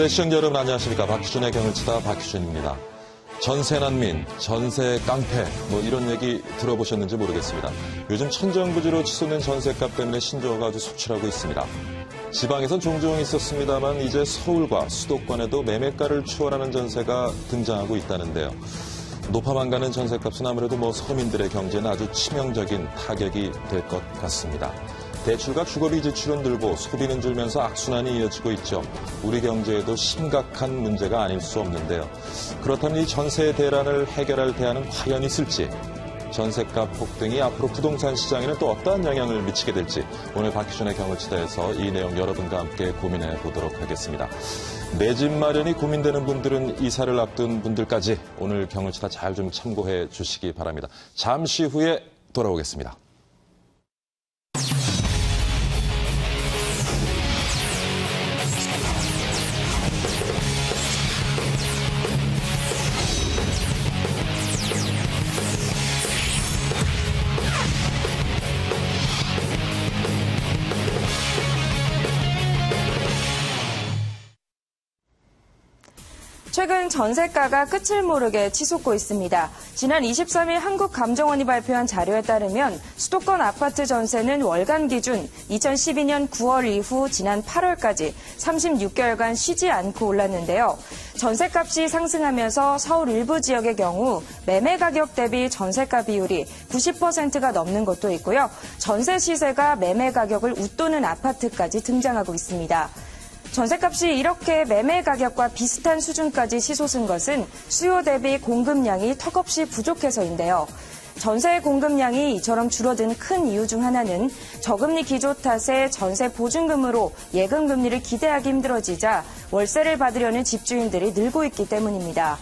네, 시청자 여러분 안녕하십니까. 박희준의 경을 치다 박희준입니다. 전세 난민, 전세 깡패 이런 얘기 들어보셨는지 모르겠습니다. 요즘 천정부지로 치솟는 전세값 때문에 신조어가 아주 속출하고 있습니다. 지방에선 종종 있었습니다만 이제 서울과 수도권에도 매매가를 추월하는 전세가 등장하고 있다는데요. 높아만 가는 전세값은 아무래도 서민들의 경제는 아주 치명적인 타격이 될 것 같습니다. 대출과 주거비 지출은 늘고 소비는 줄면서 악순환이 이어지고 있죠. 우리 경제에도 심각한 문제가 아닐 수 없는데요. 그렇다면 이 전세 대란을 해결할 대안은 과연 있을지, 전세값 폭등이 앞으로 부동산 시장에는 또 어떠한 영향을 미치게 될지 오늘 박희준의 경을 치다에서 이 내용 여러분과 함께 고민해 보도록 하겠습니다. 내 집 마련이 고민되는 분들은 이사를 앞둔 분들까지 오늘 경을 치다 잘 좀 참고해 주시기 바랍니다. 잠시 후에 돌아오겠습니다. 최근 전세가가 끝을 모르게 치솟고 있습니다. 지난 23일 한국감정원이 발표한 자료에 따르면 수도권 아파트 전세는 월간 기준 2012년 9월 이후 지난 8월까지 36개월간 쉬지 않고 올랐는데요. 전세값이 상승하면서 서울 일부 지역의 경우 매매 가격 대비 전세가 비율이 90%가 넘는 곳도 있고요. 전세 시세가 매매 가격을 웃도는 아파트까지 등장하고 있습니다. 전세값이 이렇게 매매 가격과 비슷한 수준까지 치솟은 것은 수요 대비 공급량이 턱없이 부족해서인데요. 전세 공급량이 이처럼 줄어든 큰 이유 중 하나는 저금리 기조 탓에 전세 보증금으로 예금 금리를 기대하기 힘들어지자 월세를 받으려는 집주인들이 늘고 있기 때문입니다.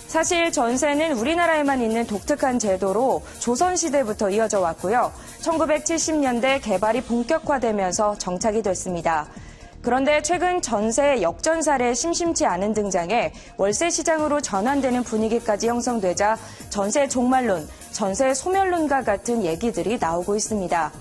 사실 전세는 우리나라에만 있는 독특한 제도로 조선시대부터 이어져 왔고요. 1970년대 개발이 본격화되면서 정착이 됐습니다. 그런데 최근 전세 역전 사례 심심치 않은 등장에 월세 시장으로 전환되는 분위기까지 형성되자 전세 종말론, 전세 소멸론과 같은 얘기들이 나오고 있습니다.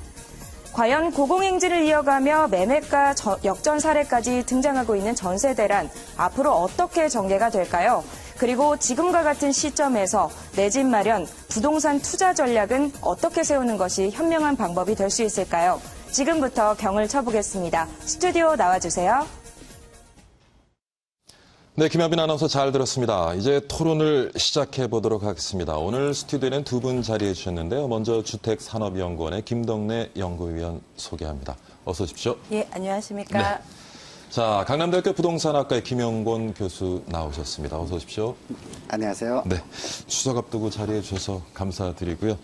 과연 고공행진을 이어가며 매매가 역전 사례까지 등장하고 있는 전세 대란, 앞으로 어떻게 전개가 될까요? 그리고 지금과 같은 시점에서 내 집 마련, 부동산 투자 전략은 어떻게 세우는 것이 현명한 방법이 될 수 있을까요? 지금부터 경을 쳐보겠습니다. 스튜디오 나와주세요. 네, 김하빈 아나운서 잘 들었습니다. 이제 토론을 시작해 보도록 하겠습니다. 오늘 스튜디오에는 두 분 자리해 주셨는데요. 먼저 주택산업연구원의 김덕래 연구위원 소개합니다. 어서 오십시오. 예, 안녕하십니까. 네. 자, 강남대학교 부동산학과의 김영곤 교수 나오셨습니다. 어서 오십시오. 안녕하세요. 네, 추석 앞두고 자리해 주셔서 감사드리고요.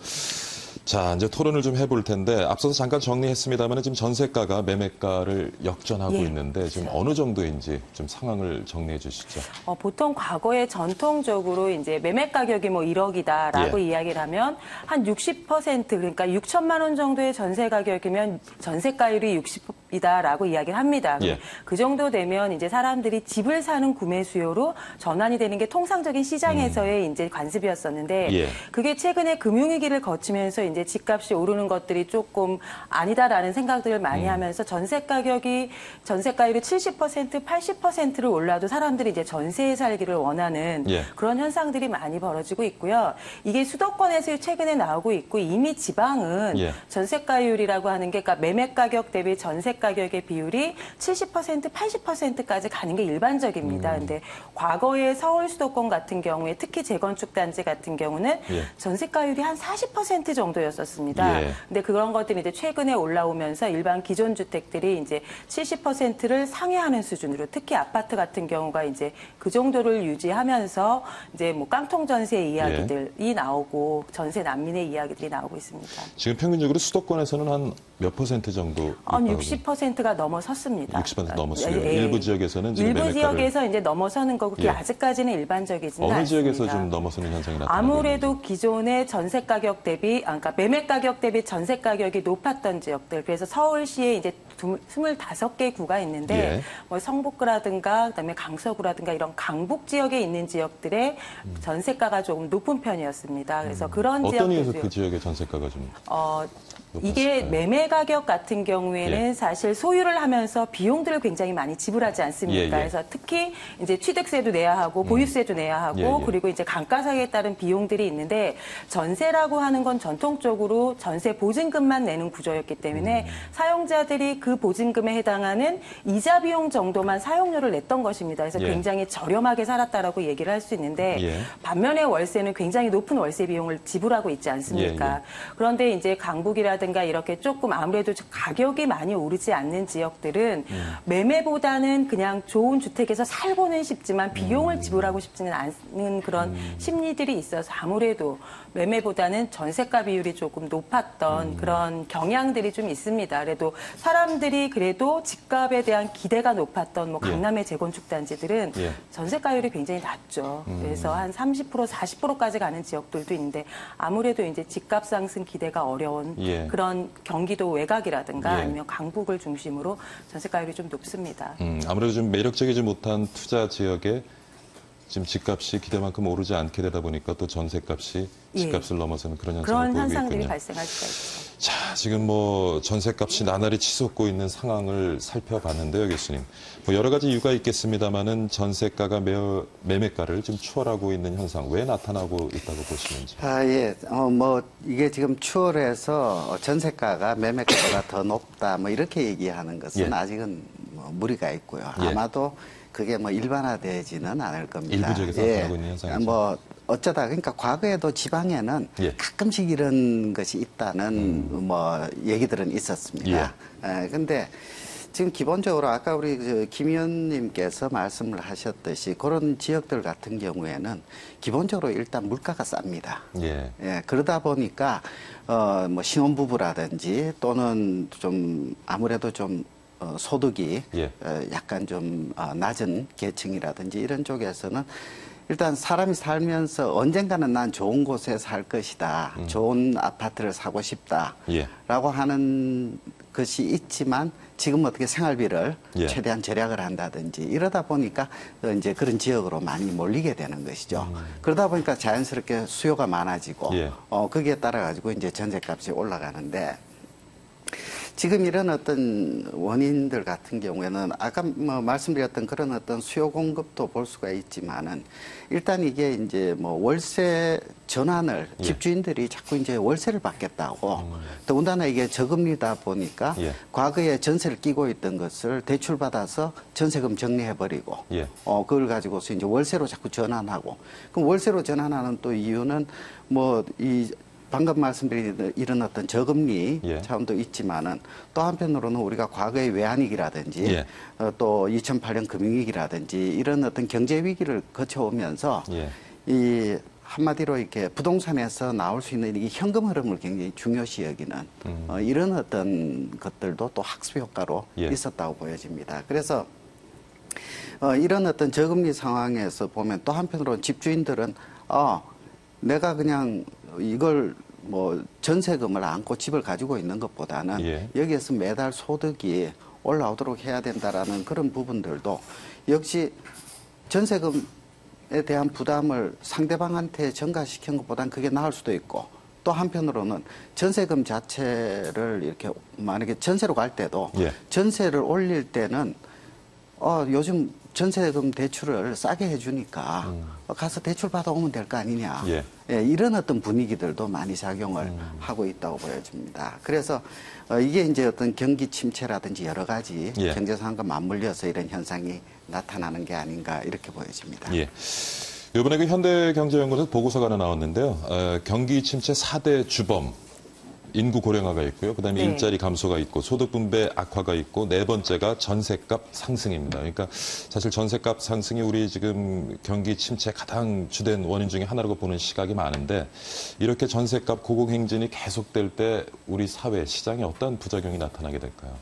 자, 이제 토론을 좀 해볼 텐데 앞서서 잠깐 정리했습니다만 지금 전세가가 매매가를 역전하고 있는데 지금 어느 정도인지 좀 상황을 정리해 주시죠. 보통 과거에 전통적으로 이제 매매 가격이 1억이다라고 이야기를 하면 한 60% 그러니까 6천만 원 정도의 전세 가격이면 전세가율이 60이다라고 이야기를 합니다. 그 정도 되면 이제 사람들이 집을 사는 구매 수요로 전환이 되는 게 통상적인 시장에서의 이제 관습이었었는데 그게 최근에 금융위기를 거치면서 이제 집값이 오르는 것들이 조금 아니다라는 생각들을 많이 하면서 전세가율이 70%, 80%를 올라도 사람들이 이제 전세에 살기를 원하는 그런 현상들이 많이 벌어지고 있고요. 이게 수도권에서 최근에 나오고 있고 이미 지방은 전세가율이라고 하는 게 그러니까 매매 가격 대비 전세 가격의 비율이 70%, 80%까지 가는 게 일반적입니다. 근데 과거에 서울 수도권 같은 경우에 특히 재건축 단지 같은 경우는 전세가율이 한 40% 정도였었습니다. 근데 그런 것들이 이제 최근에 올라오면서 일반 기존 주택들이 이제 70%를 상회하는 수준으로 특히 아파트 같은 경우가 이제 그 정도를 유지하면서 이제 깡통 전세 이야기들이 나오고 전세 난민의 이야기들이 나오고 있습니다. 지금 평균적으로 수도권에서는 한 몇 퍼센트 정도? 한 60%가 넘어섰습니다. 60% 넘었어요. 일부 지역에서는 지금 일부 지역에서 이제 넘어서는 거고 그게 아직까지는 일반적이지는 않습니다. 어느 지역에서 좀 넘어서는 현상이 나타나고 아무래도 기존의 전세 가격 대비, 그러니까 매매 가격 대비 전세 가격이 높았던 지역들. 그래서 서울시에 이제 25개 구가 있는데 성북구라든가 그다음에 강서구라든가 이런 강북 지역에 있는 지역들의 전세가가 조금 높은 편이었습니다. 그래서 그런 어떤 이유에서 그 지역의 전세가가 좀 이게 매매 가격 같은 경우에는 사실 사실 소유를 하면서 비용들을 굉장히 많이 지불하지 않습니까? 예, 예. 그래서 특히 이제 취득세도 내야 하고 보유세도 내야 하고 예, 예. 그리고 이제 감가상에 따른 비용들이 있는데 전세라고 하는 건 전통적으로 전세 보증금만 내는 구조였기 때문에 사용자들이 그 보증금에 해당하는 이자 비용 정도만 사용료를 냈던 것입니다. 그래서 예. 굉장히 저렴하게 살았다라고 얘기를 할 수 있는데 예. 반면에 월세는 굉장히 높은 월세 비용을 지불하고 있지 않습니까? 예, 예. 그런데 이제 강북이라든가 이렇게 조금 아무래도 가격이 많이 오르지 않는 지역들은 매매보다는 그냥 좋은 주택에서 살고는 싶지만 비용을 지불하고 싶지는 않은 그런 심리들이 있어서 아무래도 매매보다는 전세가 비율이 조금 높았던 그런 경향들이 좀 있습니다. 그래도 사람들이 그래도 집값에 대한 기대가 높았던 뭐 예. 강남의 재건축 단지들은 예. 전세가율이 굉장히 낮죠. 그래서 한 30%, 40%까지 가는 지역들도 있는데 아무래도 이제 집값 상승 기대가 어려운 예. 그런 경기도 외곽이라든가 예. 아니면 강북을 중심으로 전세가율이 좀 높습니다. 아무래도 좀 매력적이지 못한 투자 지역에 지금 집값이 기대만큼 오르지 않게 되다 보니까 또 전세값이 예. 집값을 넘어서는 그런 현상을 그런 보이고 현상들이 있군요. 발생할 수가 있죠. 자, 지금 뭐 전세값이 나날이 치솟고 있는 상황을 살펴봤는데요, 교수님. 뭐 여러 가지 이유가 있겠습니다만은 전세가가 매매가를 좀 추월하고 있는 현상 왜 나타나고 있다고 보시는지. 예. 뭐, 이게 지금 추월해서 전세가가 매매가보다 더 높다, 뭐, 이렇게 얘기하는 것은 예. 아직은 뭐 무리가 있고요. 예. 아마도 그게 뭐 일반화되지는 않을 겁니다. 일부 지역에서 나타나고 있는 현상이죠. 뭐, 어쩌다, 그러니까 과거에도 지방에는 예. 가끔씩 이런 것이 있다는 뭐, 얘기들은 있었습니다. 근데 지금 기본적으로 아까 우리 김 의원님께서 말씀을 하셨듯이 그런 지역들 같은 경우에는 기본적으로 일단 물가가 쌉니다. 예. 예, 그러다 보니까 뭐 신혼부부라든지 또는 좀 아무래도 좀 소득이 예. 약간 좀 낮은 계층이라든지 이런 쪽에서는 일단 사람이 살면서 언젠가는 난 좋은 곳에 살 것이다. 좋은 아파트를 사고 싶다. 예. 라고 하는 것이 있지만 지금 어떻게 생활비를 예. 최대한 절약을 한다든지 이러다 보니까 이제 그런 지역으로 많이 몰리게 되는 것이죠. 그러다 보니까 자연스럽게 수요가 많아지고 예. 거기에 따라 가지고 이제 전세값이 올라가는데 지금 이런 어떤 원인들 같은 경우에는 아까 뭐 말씀드렸던 그런 어떤 수요 공급도 볼 수가 있지만은 일단 이게 이제 뭐 월세 전환을 예. 집주인들이 자꾸 이제 월세를 받겠다고 더군다나 이게 저금리다 보니까 예. 과거에 전세를 끼고 있던 것을 대출받아서 전세금 정리해버리고 예. 그걸 가지고서 이제 월세로 자꾸 전환하고 그럼 월세로 전환하는 또 이유는 뭐 이 방금 말씀드린 이런 어떤 저금리 예. 차원도 있지만은 또 한편으로는 우리가 과거의 외환위기라든지 예. 또 2008년 금융위기라든지 이런 어떤 경제 위기를 거쳐오면서 예. 이 한마디로 이렇게 부동산에서 나올 수 있는 이 현금 흐름을 굉장히 중요시 여기는 이런 어떤 것들도 또 학습 효과로 예. 있었다고 보여집니다. 그래서 이런 어떤 저금리 상황에서 보면 또 한편으로는 집주인들은 내가 그냥 이걸 뭐 전세금을 안고 집을 가지고 있는 것보다는 예. 여기에서 매달 소득이 올라오도록 해야 된다라는 그런 부분들도 역시 전세금에 대한 부담을 상대방한테 전가시킨 것보다는 그게 나을 수도 있고 또 한편으로는 전세금 자체를 이렇게 만약에 전세로 갈 때도 예. 전세를 올릴 때는 요즘 전세금 대출을 싸게 해주니까 가서 대출 받아오면 될 거 아니냐. 예. 이런 어떤 분위기들도 많이 작용을 하고 있다고 보여집니다. 그래서 이게 이제 어떤 경기 침체라든지 여러 가지 예. 경제 상황과 맞물려서 이런 현상이 나타나는 게 아닌가 이렇게 보여집니다. 예. 이번에 그 현대경제연구소 보고서가 하나 나왔는데요. 경기 침체 4대 주범. 인구 고령화가 있고요. 그다음에 네. 일자리 감소가 있고 소득 분배 악화가 있고 네 번째가 전세값 상승입니다. 그러니까 사실 전세값 상승이 우리 지금 경기 침체 가장 주된 원인 중에 하나라고 보는 시각이 많은데 이렇게 전세값 고공행진이 계속될 때 우리 사회 시장에 어떤 부작용이 나타나게 될까요?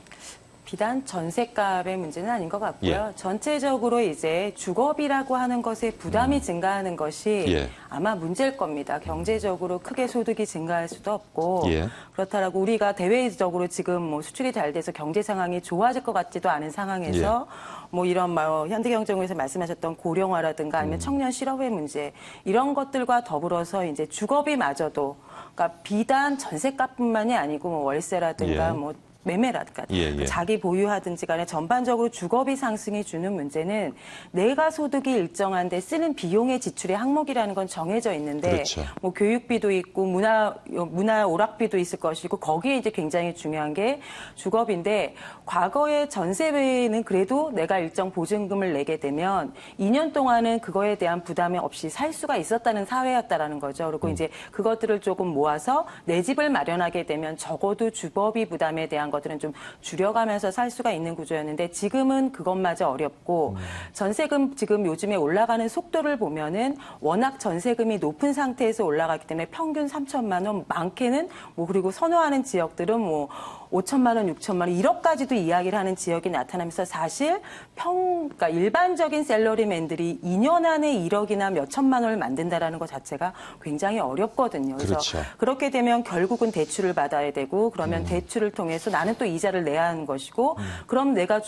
비단 전세값의 문제는 아닌 것 같고요. 예. 전체적으로 이제 주거비라고 하는 것에 부담이 증가하는 것이 예. 아마 문제일 겁니다. 경제적으로 크게 소득이 증가할 수도 없고 예. 그렇다라고 우리가 대외적으로 지금 뭐 수출이 잘 돼서 경제 상황이 좋아질 것 같지도 않은 상황에서 뭐 이런 현대경제연구에서 말씀하셨던 고령화라든가 아니면 청년 실업의 문제 이런 것들과 더불어서 이제 주거비마저도 그러니까 비단 전세값뿐만이 아니고 뭐 월세라든가 예. 뭐 매매라든가 예. 자기 보유하든지 간에 전반적으로 주거비 상승이 주는 문제는 내가 소득이 일정한데 쓰는 비용의 지출의 항목이라는 건 정해져 있는데 그렇죠. 뭐 교육비도 있고 문화 오락비도 있을 것이고 거기에 이제 굉장히 중요한 게 주거비인데 과거에 전세는 그래도 내가 일정 보증금을 내게 되면 2년 동안은 그거에 대한 부담이 없이 살 수가 있었다는 사회였다라는 거죠. 그리고 이제 그것들을 조금 모아서 내 집을 마련하게 되면 적어도 주거비 부담에 대한 것들은 좀 줄여가면서 살 수가 있는 구조였는데 지금은 그것마저 어렵고 전세금 지금 요즘에 올라가는 속도를 보면은 워낙 전세금이 높은 상태에서 올라가기 때문에 평균 3천만 원, 많게는 뭐 그리고 선호하는 지역들은 뭐 5천만 원, 6천만 원, 1억까지도 이야기를 하는 지역이 나타나면서 사실 그러니까 일반적인 셀러리맨들이 2년 안에 1억이나 몇 천만 원을 만든다라는 것 자체가 굉장히 어렵거든요. 그래서 그렇죠. 그렇게 되면 결국은 대출을 받아야 되고 그러면 대출을 통해서 나는 또 이자를 내야 하는 것이고 그럼 내가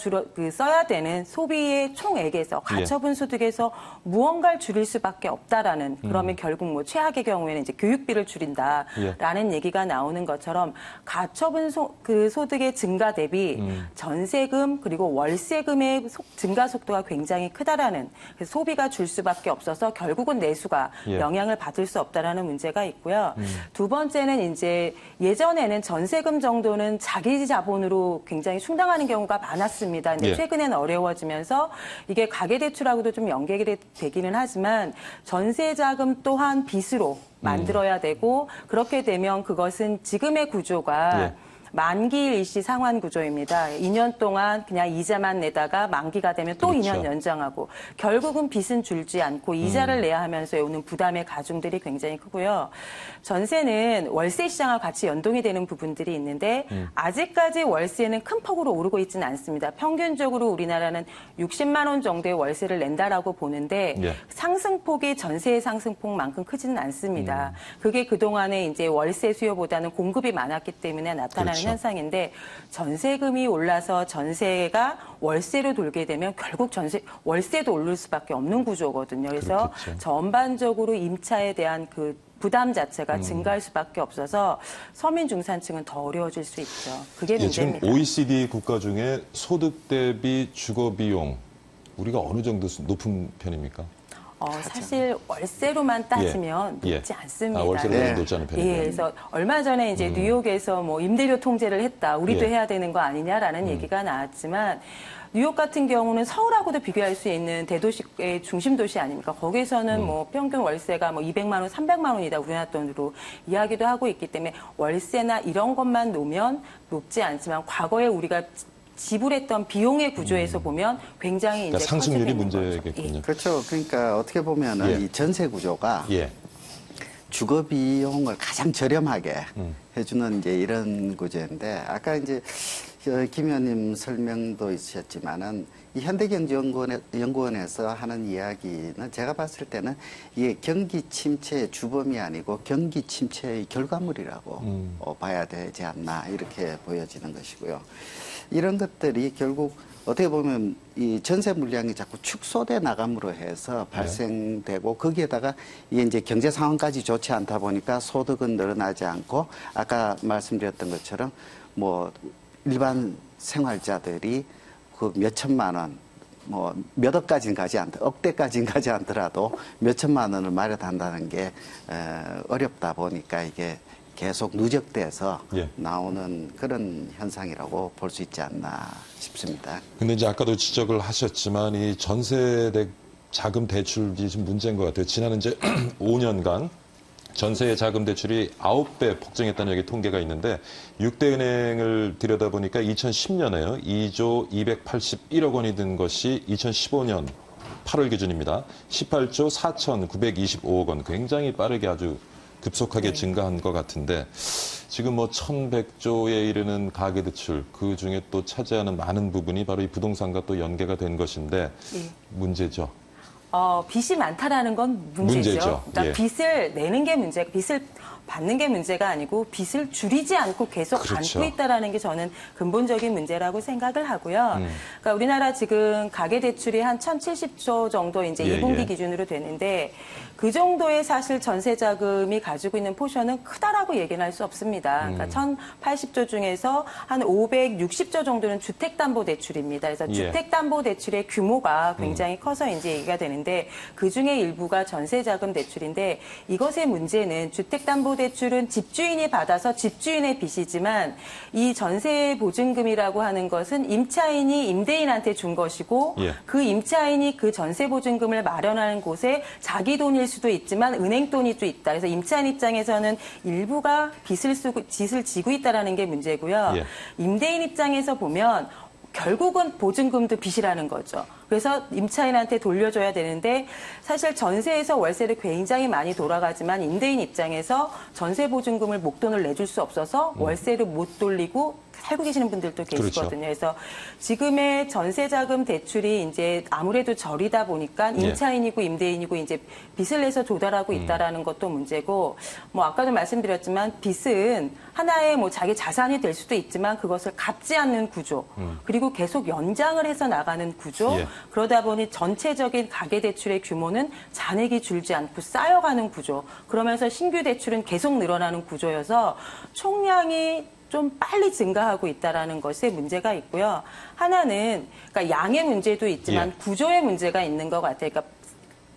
써야 되는 소비의 총액에서 가처분 소득에서 무언가를 줄일 수밖에 없다라는 그러면 결국 뭐 최악의 경우에는 이제 교육비를 줄인다라는 얘기가 나오는 것처럼 가처분 소득의 증가 대비 전세금 그리고 월세금의 증가 속도가 굉장히 크다라는 그래서 소비가 줄 수밖에 없어서 결국은 내수가 영향을 받을 수 없다라는 문제가 있고요. 두 번째는 이제 예전에는 전세금 정도는 자기 자본으로 굉장히 충당하는 경우가 많았습니다. 근데 최근에는 어려워지면서 이게 가계대출하고도 좀 연계가 되기는 하지만 전세자금 또한 빚으로 만들어야 되고 그렇게 되면 그것은 지금의 구조가 만기 일시 상환 구조입니다. 2년 동안 그냥 이자만 내다가 만기가 되면 또 그렇죠. 2년 연장하고 결국은 빚은 줄지 않고 이자를 내야 하면서 오는 부담의 가중들이 굉장히 크고요. 전세는 월세 시장과 같이 연동이 되는 부분들이 있는데 아직까지 월세는 큰 폭으로 오르고 있지는 않습니다. 평균적으로 우리나라는 60만 원 정도의 월세를 낸다라고 보는데 상승폭이 전세의 상승폭만큼 크지는 않습니다. 그게 그동안에 이제 월세 수요보다는 공급이 많았기 때문에 나타나는 그렇죠. 현상인데 전세금이 올라서 전세가 월세로 돌게 되면 결국 월세도 오를 수밖에 없는 구조거든요. 그래서 그렇겠죠. 전반적으로 임차에 대한 그 부담 자체가 증가할 수밖에 없어서 서민 중산층은 더 어려워질 수 있죠. 그게 지금 문제입니다. OECD 국가 중에 소득 대비 주거 비용 우리가 어느 정도 높은 편입니까? 사실 월세로만 따지면 높지 않습니다. 월세로 높지 않은 편이에요. 그래서 얼마 전에 이제 뉴욕에서 뭐 임대료 통제를 했다. 우리도 해야 되는 거 아니냐라는 얘기가 나왔지만 뉴욕 같은 경우는 서울하고도 비교할 수 있는 대도시의 중심 도시 아닙니까? 거기서는 뭐 평균 월세가 뭐 200만 원, 300만 원이다 우리나라 돈으로 이야기도 하고 있기 때문에 월세나 이런 것만 놓으면 높지 않지만 과거에 우리가 지불했던 비용의 구조에서 보면 굉장히 그러니까 이제 상승률이 커지고 있는 거죠. 예. 문제겠군요. 그렇죠. 그러니까 어떻게 보면은 이 전세 구조가 주거 비용을 가장 저렴하게 해주는 이제 이런 구조인데 아까 이제 김 의원님 설명도 있으셨지만은 이 현대경제연구원에서 하는 이야기는 제가 봤을 때는 이게 경기 침체의 주범이 아니고 경기 침체의 결과물이라고 봐야 되지 않나 이렇게 보여지는 것이고요. 이런 것들이 결국 어떻게 보면 이 전세 물량이 자꾸 축소돼 나감으로 해서 발생되고 거기에다가 이게 이제 경제 상황까지 좋지 않다 보니까 소득은 늘어나지 않고 아까 말씀드렸던 것처럼 뭐 일반 생활자들이 그 몇 천만 원, 뭐 몇 억까지는 가지 않더, 억대까지는 가지 않더라도 몇 천만 원을 마련한다는 게 어렵다 보니까 이게 계속 누적돼서 나오는 그런 현상이라고 볼 수 있지 않나 싶습니다. 근데 이제 아까도 지적을 하셨지만 이 전세 자금 대출이 좀 문제인 것 같아요. 지난 이제 5년간 전세 자금 대출이 9배 폭증했다는 여기 통계가 있는데 6대 은행을 들여다보니까 2010년에요. 2조 281억 원이 든 것이 2015년 8월 기준입니다. 18조 4,925억 원. 굉장히 빠르게 아주 급속하게 증가한 것 같은데 지금 뭐 1,100조에 이르는 가계대출 그 중에 또 차지하는 많은 부분이 바로 이 부동산과 또 연계가 된 것인데 문제죠. 빚이 많다라는 건 문제죠. 문제죠. 그러니까 빚을 내는 게 문제고 빚을 받는 게 문제가 아니고 빚을 줄이지 않고 계속 그렇죠. 안고 있다라는 게 저는 근본적인 문제라고 생각을 하고요. 그러니까 우리나라 지금 가계대출이 한 1,070조 정도 이제 예, 2분기 예. 기준으로 되는데 그 정도의 사실 전세자금이 가지고 있는 포션은 크다라고 얘기는 할 수 없습니다. 그러니까 1,080조 중에서 한 560조 정도는 주택담보대출입니다. 그래서 예. 주택담보대출의 규모가 굉장히 커서 이제 얘기가 되는데 그중에 일부가 전세자금 대출인데 이것의 문제는 주택담보대출은 집주인이 받아서 집주인의 빚이지만 이 전세보증금이라고 하는 것은 임차인이 임대인한테 준 것이고 예. 그 임차인이 그 전세보증금을 마련하는 곳에 자기 돈일 수도 있지만 은행 돈이 또 있다. 그래서 임차인 입장에서는 일부가 빚을 지고 있다는 게 문제고요. 예. 임대인 입장에서 보면 결국은 보증금도 빚이라는 거죠. 그래서 임차인한테 돌려줘야 되는데 사실 전세에서 월세를 굉장히 많이 돌아가지만 임대인 입장에서 전세보증금을 목돈을 내줄 수 없어서 월세를 못 돌리고 살고 계시는 분들도 계시거든요. 그렇죠. 그래서 지금의 전세자금 대출이 이제 아무래도 저리다 보니까 임차인이고 임대인이고 이제 빚을 내서 조달하고 있다라는 것도 문제고 뭐 아까도 말씀드렸지만 빚은 하나의 뭐 자기 자산이 될 수도 있지만 그것을 갚지 않는 구조 그리고 계속 연장을 해서 나가는 구조 예. 그러다 보니 전체적인 가계대출의 규모는 잔액이 줄지 않고 쌓여가는 구조 그러면서 신규 대출은 계속 늘어나는 구조여서 총량이 좀 빨리 증가하고 있다라는 것에 문제가 있고요. 하나는 그러니까 양의 문제도 있지만 예. 구조의 문제가 있는 것 같아요. 그러니까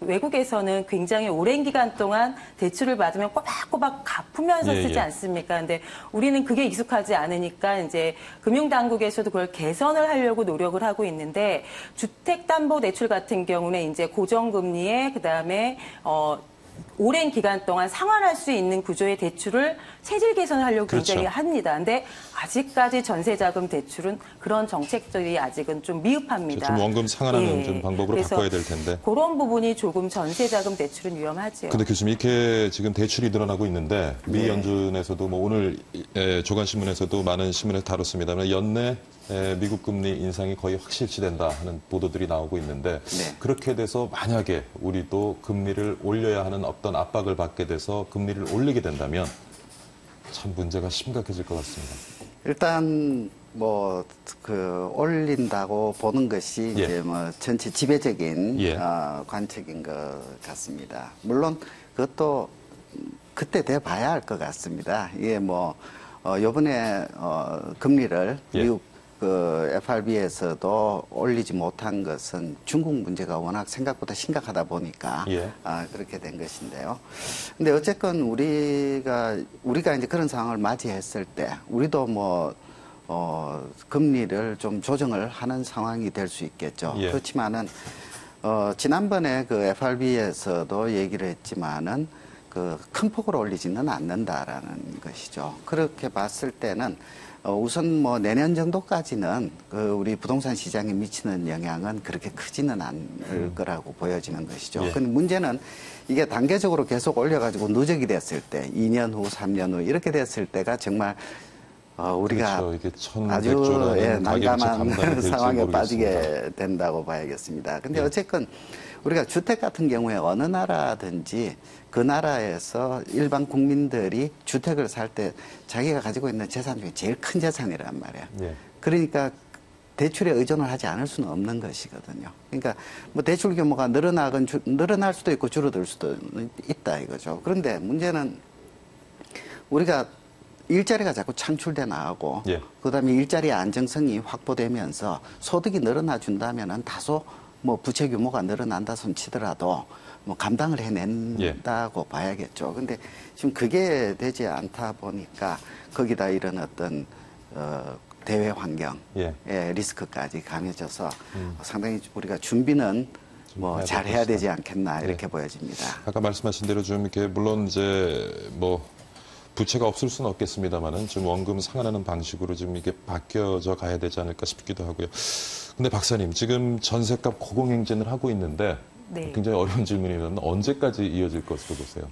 외국에서는 굉장히 오랜 기간 동안 대출을 받으면 꼬박꼬박 갚으면서 예, 쓰지 예. 않습니까? 근데 우리는 그게 익숙하지 않으니까 이제 금융당국에서도 그걸 개선을 하려고 노력을 하고 있는데 주택담보대출 같은 경우는 이제 고정금리에 그다음에 오랜 기간 동안 상환할 수 있는 구조의 대출을 체질 개선하려고 굉장히 그렇죠. 합니다. 근데 아직까지 전세자금 대출은 그런 정책들이 아직은 좀 미흡합니다. 좀 원금 상환하는 예. 좀 방법으로 그래서 바꿔야 될 텐데. 그런 부분이 조금 전세자금 대출은 위험하죠. 근데 교수님 이렇게 지금 대출이 늘어나고 있는데 미 네. 연준에서도 뭐 오늘 조간신문에서도 많은 신문에서 다뤘습니다만 연내 미국 금리 인상이 거의 확실시된다 하는 보도들이 나오고 있는데 네. 그렇게 돼서 만약에 우리도 금리를 올려야 하는 어떤 압박을 받게 돼서 금리를 올리게 된다면 참 문제가 심각해질 것 같습니다. 일단 뭐 올린다고 보는 것이 예. 이제 뭐 전체 지배적인 예. 관측인 것 같습니다. 물론 그것도 그때 돼 봐야 할 것 같습니다. 이게 뭐 요번에 금리를 예. 미국 FRB에서도 올리지 못한 것은 중국 문제가 워낙 생각보다 심각하다 보니까 예. 그렇게 된 것인데요. 근데 어쨌건 우리가 이제 그런 상황을 맞이했을 때 우리도 뭐 금리를 좀 조정을 하는 상황이 될 수 있겠죠. 예. 그렇지만은 지난번에 그 FRB에서도 얘기를 했지만은 큰 폭으로 올리지는 않는다라는 것이죠. 그렇게 봤을 때는 우선 뭐 내년 정도까지는 우리 부동산 시장에 미치는 영향은 그렇게 크지는 않을 거라고 보여지는 것이죠. 예. 근데 문제는 이게 단계적으로 계속 올려가지고 누적이 됐을 때 2년 후, 3년 후 이렇게 됐을 때가 정말 우리가 그렇죠. 이게 1,100조라는 아주 난감한 상황에 모르겠습니다. 빠지게 된다고 봐야겠습니다. 근데 예. 어쨌건 우리가 주택 같은 경우에 어느 나라든지 그 나라에서 일반 국민들이 주택을 살 때 자기가 가지고 있는 재산 중에 제일 큰 재산이란 말이에요. 예. 그러니까 대출에 의존을 하지 않을 수는 없는 것이거든요. 그러니까 뭐 대출 규모가 늘어날 수도 있고 줄어들 수도 있다 이거죠. 그런데 문제는 우리가 일자리가 자꾸 창출돼 나가고 예. 그다음에 일자리의 안정성이 확보되면서 소득이 늘어나 준다면은 다소 뭐 부채 규모가 늘어난다 손 치더라도 뭐 감당을 해낸다고 봐야겠죠. 근데 지금 그게 되지 않다 보니까 거기다 이런 어떤 대외 환경의 리스크까지 가해져서 상당히 우리가 준비는 뭐 잘 해야 되지 않겠나 이렇게 보여집니다. 아까 말씀하신 대로 좀 이렇게 물론 이제 뭐 부채가 없을 수는 없겠습니다만은 좀 원금 상환하는 방식으로 좀 이게 바뀌어져 가야 되지 않을까 싶기도 하고요. 근데 박사님 지금 전셋값 고공행진을 하고 있는데 네. 굉장히 어려운 질문이면 언제까지 이어질 것으로 보세요?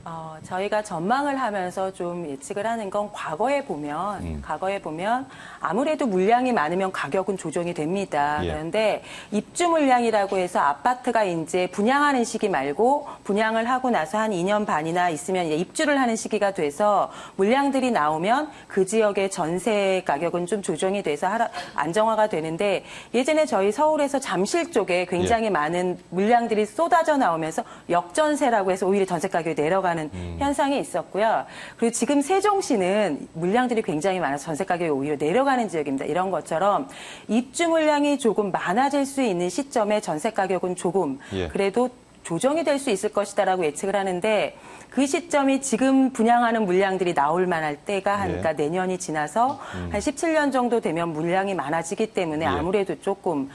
저희가 전망을 하면서 좀 예측을 하는 건 과거에 보면 아무래도 물량이 많으면 가격은 조정이 됩니다. 예. 그런데 입주 물량이라고 해서 아파트가 이제 분양하는 시기 말고 분양을 하고 나서 한 2년 반이나 있으면 이제 입주를 하는 시기가 돼서 물량들이 나오면 그 지역의 전세 가격은 좀 조정이 돼서 안정화가 되는데 예전에 저희 서울에서 잠실 쪽에 굉장히 많은 물량들이 쏟아져 나오면서 역전세라고 해서 오히려 전세 가격이 내려가는 현상이 있었고요. 그리고 지금 세종시는 물량들이 굉장히 많아서 전세 가격이 오히려 내려가는 지역입니다. 이런 것처럼 입주 물량이 조금 많아질 수 있는 시점에 전세 가격은 조금 그래도 조정이 될 수 있을 것이다라고 예측을 하는데 그 시점이 지금 분양하는 물량들이 나올 만할 때가 하니까 내년이 지나서 한 17년 정도 되면 물량이 많아지기 때문에 아무래도 조금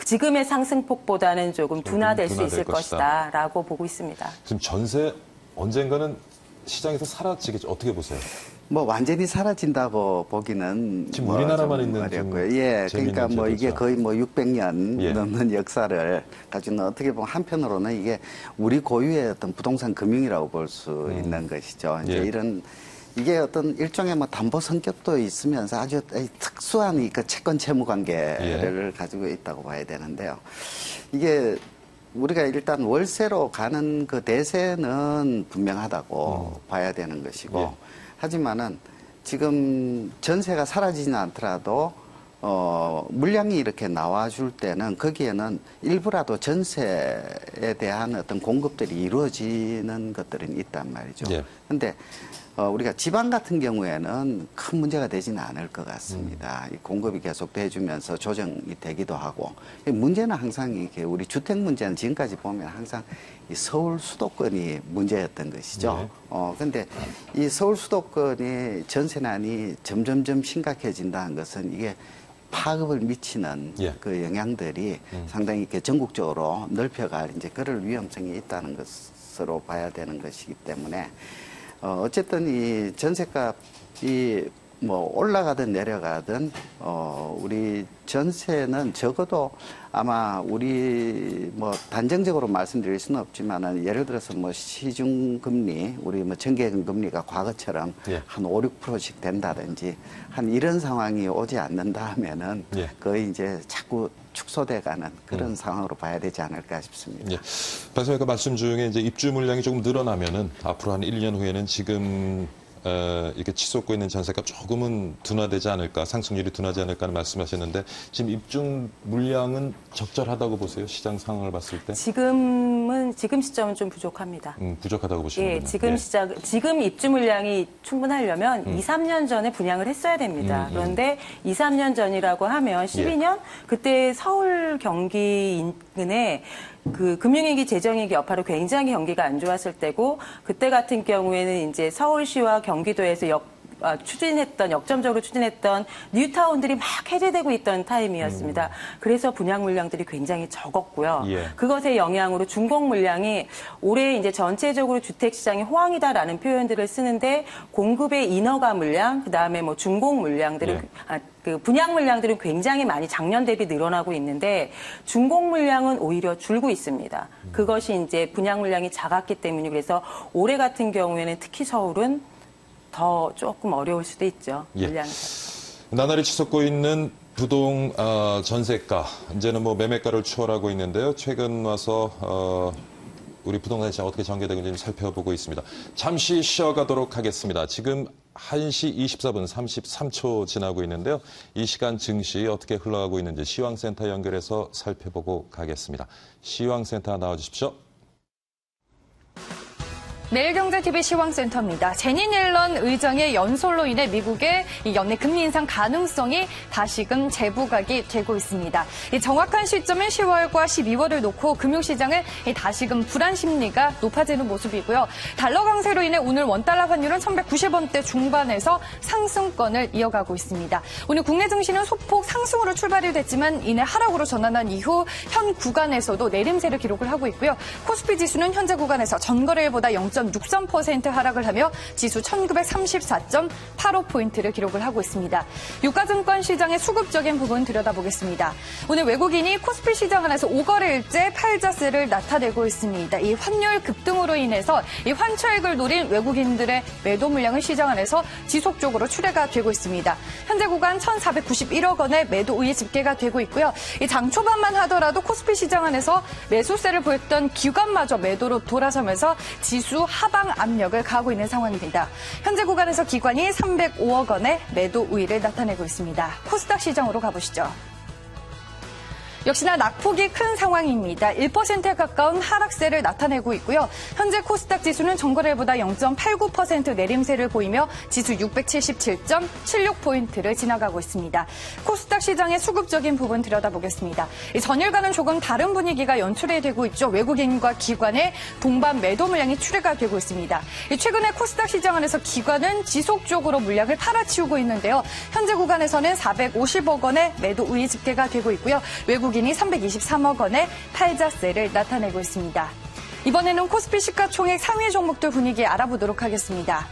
지금의 상승폭보다는 조금 둔화될 수 있을 것이다라고 보고 있습니다. 지금 전세 언젠가는 시장에서 사라지겠죠. 어떻게 보세요? 뭐 완전히 사라진다고 보기는 지금 우리나라만 있는 어렵고요. 예, 그러니까 뭐 이게 거의 뭐 600년 넘는 역사를 가지고 어떻게 보면 한편으로는 이게 우리 고유의 어떤 부동산 금융이라고 볼 수 있는 것이죠. 이제 이런 이게 어떤 일종의 뭐 담보 성격도 있으면서 아주 특수한 이 채권 채무 관계를 가지고 있다고 봐야 되는데요. 이게 우리가 일단 월세로 가는 그 대세는 분명하다고 봐야 되는 것이고 하지만은 지금 전세가 사라지지는 않더라도 물량이 이렇게 나와줄 때는 거기에는 일부라도 전세에 대한 어떤 공급들이 이루어지는 것들은 있단 말이죠. 그런데 우리가 지방 같은 경우에는 큰 문제가 되지는 않을 것 같습니다. 이 공급이 계속 돼주면서 조정이 되기도 하고 문제는 항상 이게 우리 주택 문제는 지금까지 보면 항상 이 서울 수도권이 문제였던 것이죠. 근데 이 서울 수도권의 전세난이 점점점 심각해진다는 것은 이게 파급을 미치는 그 영향들이 상당히 이렇게 전국적으로 넓혀갈 이제 그럴 위험성이 있다는 것으로 봐야 되는 것이기 때문에 어쨌든 이 전세값이 뭐 올라가든 내려가든 우리 전세는 적어도 아마 우리 뭐 단정적으로 말씀드릴 수는 없지만은 예를 들어서 뭐 시중 금리 우리 뭐 정기예금 금리가 과거처럼 한 5, 6%씩 된다든지 한 이런 상황이 오지 않는다 하면은 거의 이제 자꾸 축소돼가는 그런 상황으로 봐야 되지 않을까 싶습니다. 박사님 말씀 중에 이제 입주 물량이 조금 늘어나면은 앞으로 한 1년 후에는 지금 이렇게 치솟고 있는 전세값 조금은 둔화되지 않을까, 상승률이 둔화되지 않을까 하는 말씀하셨는데 지금 입주 물량은 적절하다고 보세요? 시장 상황을 봤을 때? 지금 시점은 좀 부족합니다. 부족하다고 보시는군요. 지금 입주 물량이 충분하려면 2, 3년 전에 분양을 했어야 됩니다. 그런데 2, 3년 전이라고 하면 12년 그때 서울 경기 인근에 그 금융위기 재정위기 여파로 굉장히 경기가 안 좋았을 때고 그때 같은 경우에는 이제 서울시와 경기도에서 역점적으로 추진했던 뉴타운들이 막 해제되고 있던 타임이었습니다. 그래서 분양 물량들이 굉장히 적었고요. 그것의 영향으로 중공 물량이 올해 이제 전체적으로 주택 시장이 호황이다라는 표현들을 쓰는데 공급의 인허가 물량, 그다음에 뭐 중공 물량들은 그 분양 물량들은 굉장히 많이 작년 대비 늘어나고 있는데 중공 물량은 오히려 줄고 있습니다. 그것이 이제 분양 물량이 작았기 때문에 그래서 올해 같은 경우에는 특히 서울은 더 조금 어려울 수도 있죠. 물량이. 나날이 치솟고 있는 전세가 이제는 뭐 매매가를 추월하고 있는데요. 최근 와서 우리 부동산 시장 어떻게 전개되고 있는지 살펴보고 있습니다. 잠시 쉬어가도록 하겠습니다. 지금 1시 24분 33초 지나고 있는데요. 이 시간 증시 어떻게 흘러가고 있는지 시황센터 연결해서 살펴보고 가겠습니다. 시황센터 나와주십시오. 내일경제TV 시황센터입니다. 제니 옐런 의장의 연설로 인해 미국의 연내 금리 인상 가능성이 다시금 재부각이 되고 있습니다. 정확한 시점은 10월과 12월을 놓고 금융시장은 다시금 불안 심리가 높아지는 모습이고요. 달러 강세로 인해 오늘 원달러 환율은 1190원대 중반에서 상승권을 이어가고 있습니다. 오늘 국내 증시는 소폭 상승으로 출발이 됐지만 이내 하락으로 전환한 이후 현 구간에서도 내림세를 기록을 하고 있고요. 코스피 지수는 현재 구간에서 전거래일보다 0. 0.63% 하락을 하며 지수 1934.85포인트를 기록을 하고 있습니다. 유가증권 시장의 수급적인 부분 들여다보겠습니다. 오늘 외국인이 코스피 시장 안에서 5거래일째 팔자세를 나타내고 있습니다. 이 환율 급등으로 인해서 이 환차익을 노린 외국인들의 매도 물량은 시장 안에서 지속적으로 출회가 되고 있습니다. 현재 구간 1,491억 원의 매도 우위 집계가 되고 있고요. 이 장 초반만 하더라도 코스피 시장 안에서 매수세를 보였던 기관마저 매도로 돌아서면서 지수 하방 압력을 가하고 있는 상황입니다. 현재 구간에서 기관이 305억 원의 매도 우위를 나타내고 있습니다. 코스닥 시장으로 가보시죠. 역시나 낙폭이 큰 상황입니다. 1%에 가까운 하락세를 나타내고 있고요. 현재 코스닥 지수는 전거래일보다 0.89% 내림세를 보이며 지수 677.76포인트를 지나가고 있습니다. 코스닥 시장의 수급적인 부분 들여다보겠습니다. 전일과는 조금 다른 분위기가 연출이 되고 있죠. 외국인과 기관의 동반 매도 물량이 출회가 되고 있습니다. 최근에 코스닥 시장 안에서 기관은 지속적으로 물량을 팔아치우고 있는데요. 현재 구간에서는 450억 원의 매도 우위 집계가 되고 있고요. 외국인이 323억 원의 팔자세를 나타내고 있습니다. 이번에는 코스피 시가총액 상위 종목들 분위기 알아보도록 하겠습니다.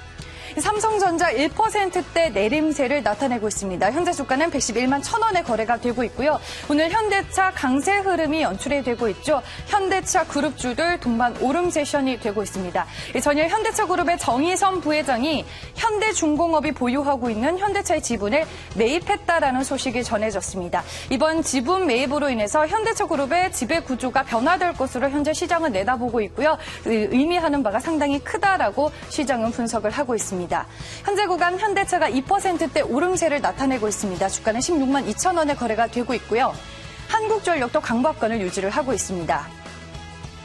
삼성전자 1%대 내림세를 나타내고 있습니다. 현재 주가는 111만 1,000원에 거래가 되고 있고요. 오늘 현대차 강세 흐름이 연출이 되고 있죠. 현대차 그룹주들 동반 오름 세션이 되고 있습니다. 전일 현대차 그룹의 정의선 부회장이 현대중공업이 보유하고 있는 현대차의 지분을 매입했다라는 소식이 전해졌습니다. 이번 지분 매입으로 인해서 현대차 그룹의 지배 구조가 변화될 것으로 현재 시장은 내다보고 있고요. 의미하는 바가 상당히 크다라고 시장은 분석을 하고 있습니다. 현재 구간 현대차가 2%대 오름세를 나타내고 있습니다. 주가는 16만 2천 원에 거래가 되고 있고요. 한국전력도 강박권을 유지를 하고 있습니다.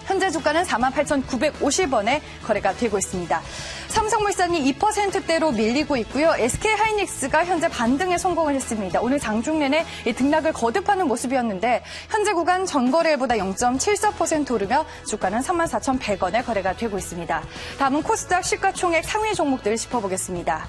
현재 주가는 48,950원에 거래가 되고 있습니다. 삼성물산이 2%대로 밀리고 있고요. SK하이닉스가 현재 반등에 성공을 했습니다. 오늘 장중 내내 등락을 거듭하는 모습이었는데 현재 구간 전거래일보다 0.74% 오르며 주가는 34,100원에 거래가 되고 있습니다. 다음은 코스닥 시가총액 상위 종목들을 짚어보겠습니다.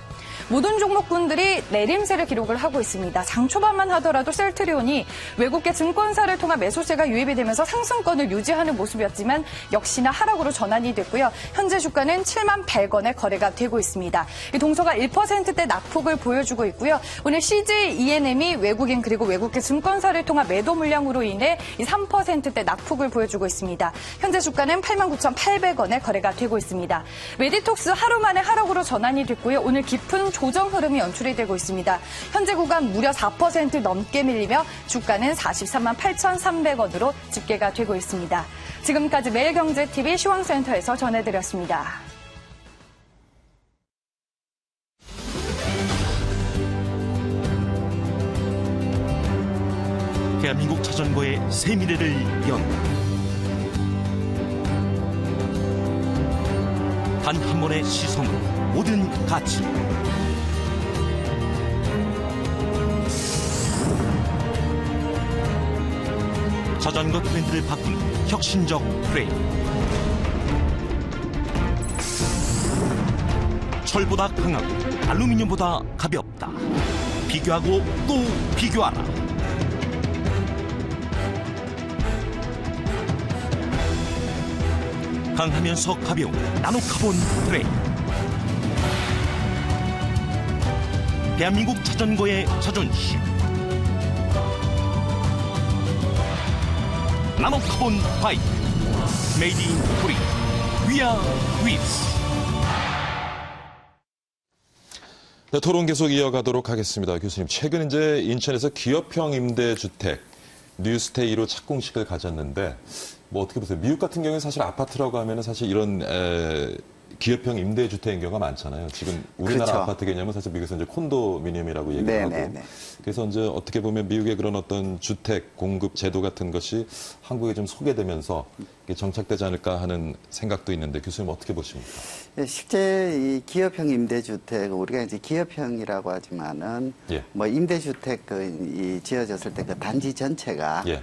모든 종목군들이 내림세를 기록을 하고 있습니다. 장 초반만 하더라도 셀트리온이 외국계 증권사를 통한 매수세가 유입이 되면서 상승권을 유지하는 모습이었지만 역시나 하락으로 전환이 됐고요. 현재 주가는 7만 100원에 거래가 되고 있습니다. 동서가 1%대 낙폭을 보여주고 있고요. 오늘 CJ ENM이 외국인 그리고 외국계 증권사를 통한 매도 물량으로 인해 3%대 낙폭을 보여주고 있습니다. 현재 주가는 89,800원에 거래가 되고 있습니다. 메디톡스 하루 만에 하락으로 전환이 됐고요. 오늘 깊은 조정 흐름이 연출이 되고 있습니다. 현재 구간 무려 4% 넘게 밀리며 주가는 43만 8,300원으로 집계가 되고 있습니다. 지금까지 매일경제TV 시황센터에서 전해드렸습니다. 대한민국 자전거의 새 미래를 연다. 단 한 번의 시선으로 모든 가치를 자전거 트렌드를 바꾸는 혁신적 프레임. 철보다 강하고 알루미늄보다 가볍다. 비교하고 또 비교하라. 강하면서 가벼운 나노카본 프레임. 대한민국 자전거의 자존심. 나노카본 바이크. 메이드 인 코리아. 위아 윗스. 네, 토론 계속 이어가도록 하겠습니다. 교수님, 최근 이제 인천에서 기업형 임대주택 뉴스테이로 착공식을 가졌는데 뭐 어떻게 보세요? 미국 같은 경우에 사실 아파트라고 하면은 사실 이런 기업형 임대주택인 경우가 많잖아요. 지금 우리나라 그렇죠. 아파트 개념은 사실 미국에서 이제 콘도미니엄이라고 얘기를 하고. 그래서 이제 어떻게 보면 미국의 그런 어떤 주택 공급 제도 같은 것이 한국에 좀 소개되면서 정착되지 않을까 하는 생각도 있는데 교수님 어떻게 보십니까? 실제 이 기업형 임대주택, 우리가 이제 기업형이라고 하지만은 예. 뭐 임대주택 이 지어졌을 때 그 단지 전체가 예.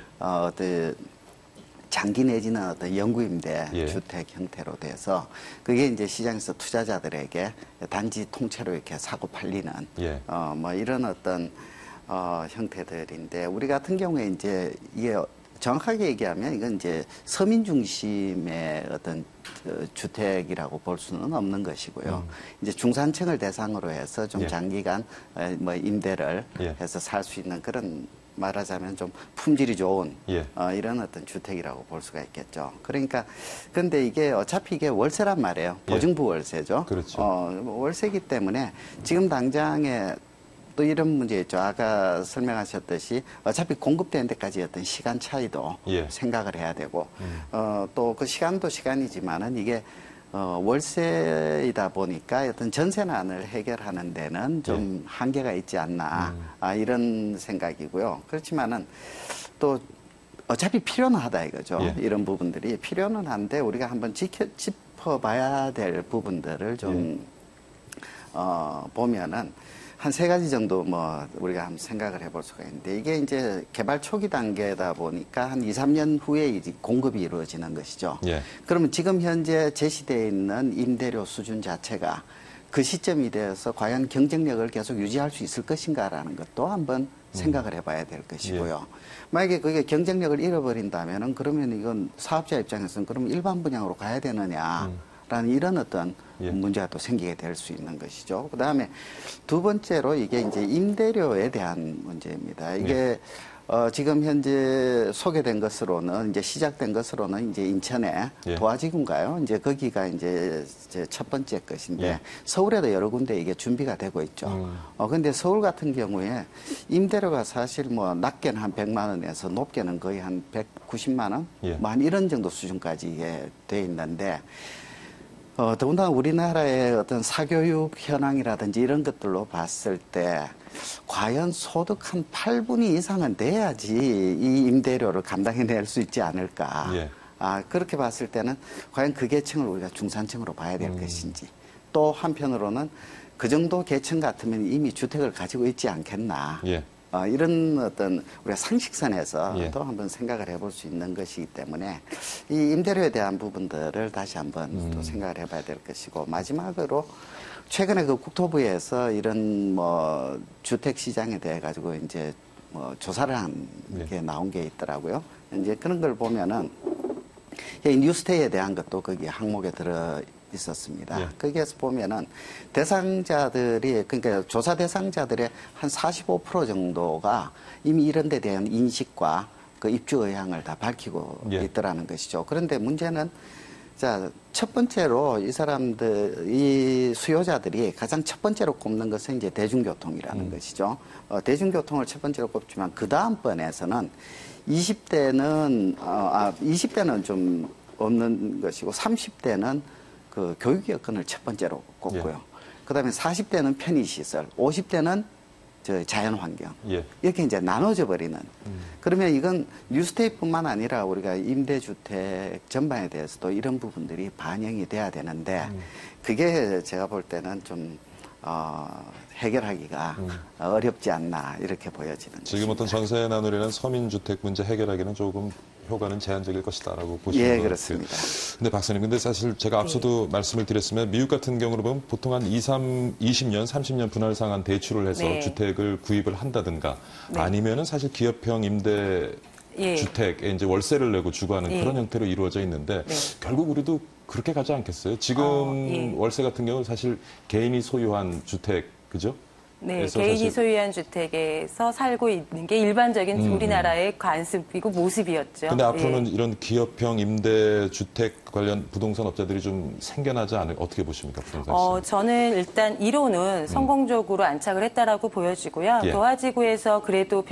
장기 내지는 어떤 영구임대 예. 주택 형태로 돼서 그게 이제 시장에서 투자자들에게 단지 통째로 이렇게 사고 팔리는 예. 뭐 이런 어떤 형태들인데 우리 같은 경우에 이제 이게 정확하게 얘기하면 이건 이제 서민 중심의 어떤 주택이라고 볼 수는 없는 것이고요. 이제 중산층을 대상으로 해서 좀 예. 장기간 뭐 임대를 예. 해서 살 수 있는 그런 말하자면 좀 품질이 좋은 예. 이런 어떤 주택이라고 볼 수가 있겠죠. 그러니까 근데 이게 어차피 이게 월세란 말이에요. 예. 보증부 월세죠. 그렇죠. 월세이기 때문에 지금 당장에 또 이런 문제 있죠. 아까 설명하셨듯이 어차피 공급되는 데까지 어떤 시간 차이도 예. 생각을 해야 되고 또 그 시간도 시간이지만은 이게 월세이다 보니까 어떤 전세난을 해결하는 데는 좀 한계가 있지 않나 이런 생각이고요. 그렇지만은 또 어차피 필요는 하다 이거죠. 예. 이런 부분들이 필요는 한데 우리가 한번 짚어봐야 될 부분들을 좀 보면은 한 3가지 정도 뭐 우리가 한번 생각을 해볼 수가 있는데 이게 이제 개발 초기 단계다 보니까 한 2, 3년 후에 이제 공급이 이루어지는 것이죠. 예. 그러면 지금 현재 제시되어 있는 임대료 수준 자체가 그 시점이 되어서 과연 경쟁력을 계속 유지할 수 있을 것인가라는 것도 한번 생각을 해봐야 될 것이고요. 만약에 그게 경쟁력을 잃어버린다면은 그러면 이건 사업자 입장에서는 그러면 일반 분양으로 가야 되느냐라는 이런 어떤 문제가 또 생기게 될 수 있는 것이죠. 그 다음에 두 번째로 이게 이제 임대료에 대한 문제입니다. 이게 지금 현재 소개된 것으로는 이제 시작된 것으로는 이제 인천에 예. 도화지구인가요? 이제 거기가 이제 첫 번째 것인데 예. 서울에도 여러 군데 이게 준비가 되고 있죠. 근데 서울 같은 경우에 임대료가 사실 뭐 낮게는 한 100만 원에서 높게는 거의 한 190만 원, 예. 뭐 한 이런 정도 수준까지 이게 돼 있는데 더군다나 우리나라의 어떤 사교육 현황이라든지 이런 것들로 봤을 때 과연 소득 한 8분위 이상은 돼야지 이 임대료를 감당해낼 수 있지 않을까. 예. 그렇게 봤을 때는 과연 그 계층을 우리가 중산층으로 봐야 될 것인지 또 한편으로는 그 정도 계층 같으면 이미 주택을 가지고 있지 않겠나. 예. 이런 어떤 우리가 상식선에서 예. 또 한번 생각을 해볼 수 있는 것이기 때문에 이 임대료에 대한 부분들을 다시 한번 또 생각을 해봐야 될 것이고 마지막으로 최근에 그 국토부에서 이런 뭐 주택 시장에 대해 가지고 이제 뭐 조사를 한 게 나온 게 있더라고요. 이제 그런 걸 보면은 이 뉴스테이에 대한 것도 거기 항목에 들어 있었습니다. 예. 거기에서 보면은 대상자들이 그러니까 조사 대상자들의 한 45% 정도가 이미 이런 데 대한 인식과 그 입주 의향을 다 밝히고 예. 있더라는 것이죠. 그런데 문제는 자, 첫 번째로 이 수요자들이 가장 첫 번째로 꼽는 것은 이제 대중교통이라는 것이죠. 대중교통을 첫 번째로 꼽지만 그 다음번에서는 20대는 좀 없는 것이고 30대는 그 교육 여건을 첫 번째로 꼽고요. 예. 그다음에 40대는 편의시설, 50대는 자연환경. 예. 이렇게 이제 나눠져 버리는. 그러면 이건 뉴스테이뿐만 아니라 우리가 임대주택 전반에 대해서도 이런 부분들이 반영이 돼야 되는데 그게 제가 볼 때는 좀 해결하기가 어렵지 않나 이렇게 보여지는 지금 어떤 것입니다. 전세 나누려는 서민주택 문제 해결하기는 조금 효과는 제한적일 것이다라고 보시는 것 같아요. 그렇습니다. 근데 박사님, 근데 사실 제가 앞서도 말씀을 드렸으면 미국 같은 경우로 보면 보통 한 20년, 30년 분할 상환 대출을 해서 네. 주택을 구입을 한다든가 네. 아니면은 사실 기업형 임대 예. 주택에 이제 월세를 내고 주거하는 예. 그런 형태로 이루어져 있는데 네. 결국 우리도 그렇게 가지 않겠어요? 지금 예. 월세 같은 경우는 사실 개인이 소유한 주택, 그죠? 네, 그래서 개인이 사실- 소유한 주택에서 살고 있는 게 일반적인 우리나라의 관습이고 모습이었죠. 근데 앞으로는 예. 이런 기업형 임대 주택 관련 부동산 업자들이 좀 생겨나지 않을 어떻게 보십니까, 부동산 씨? 저는 일단 이론은 성공적으로 안착을 했다라고 보여지고요. 예. 도화지구에서 그래도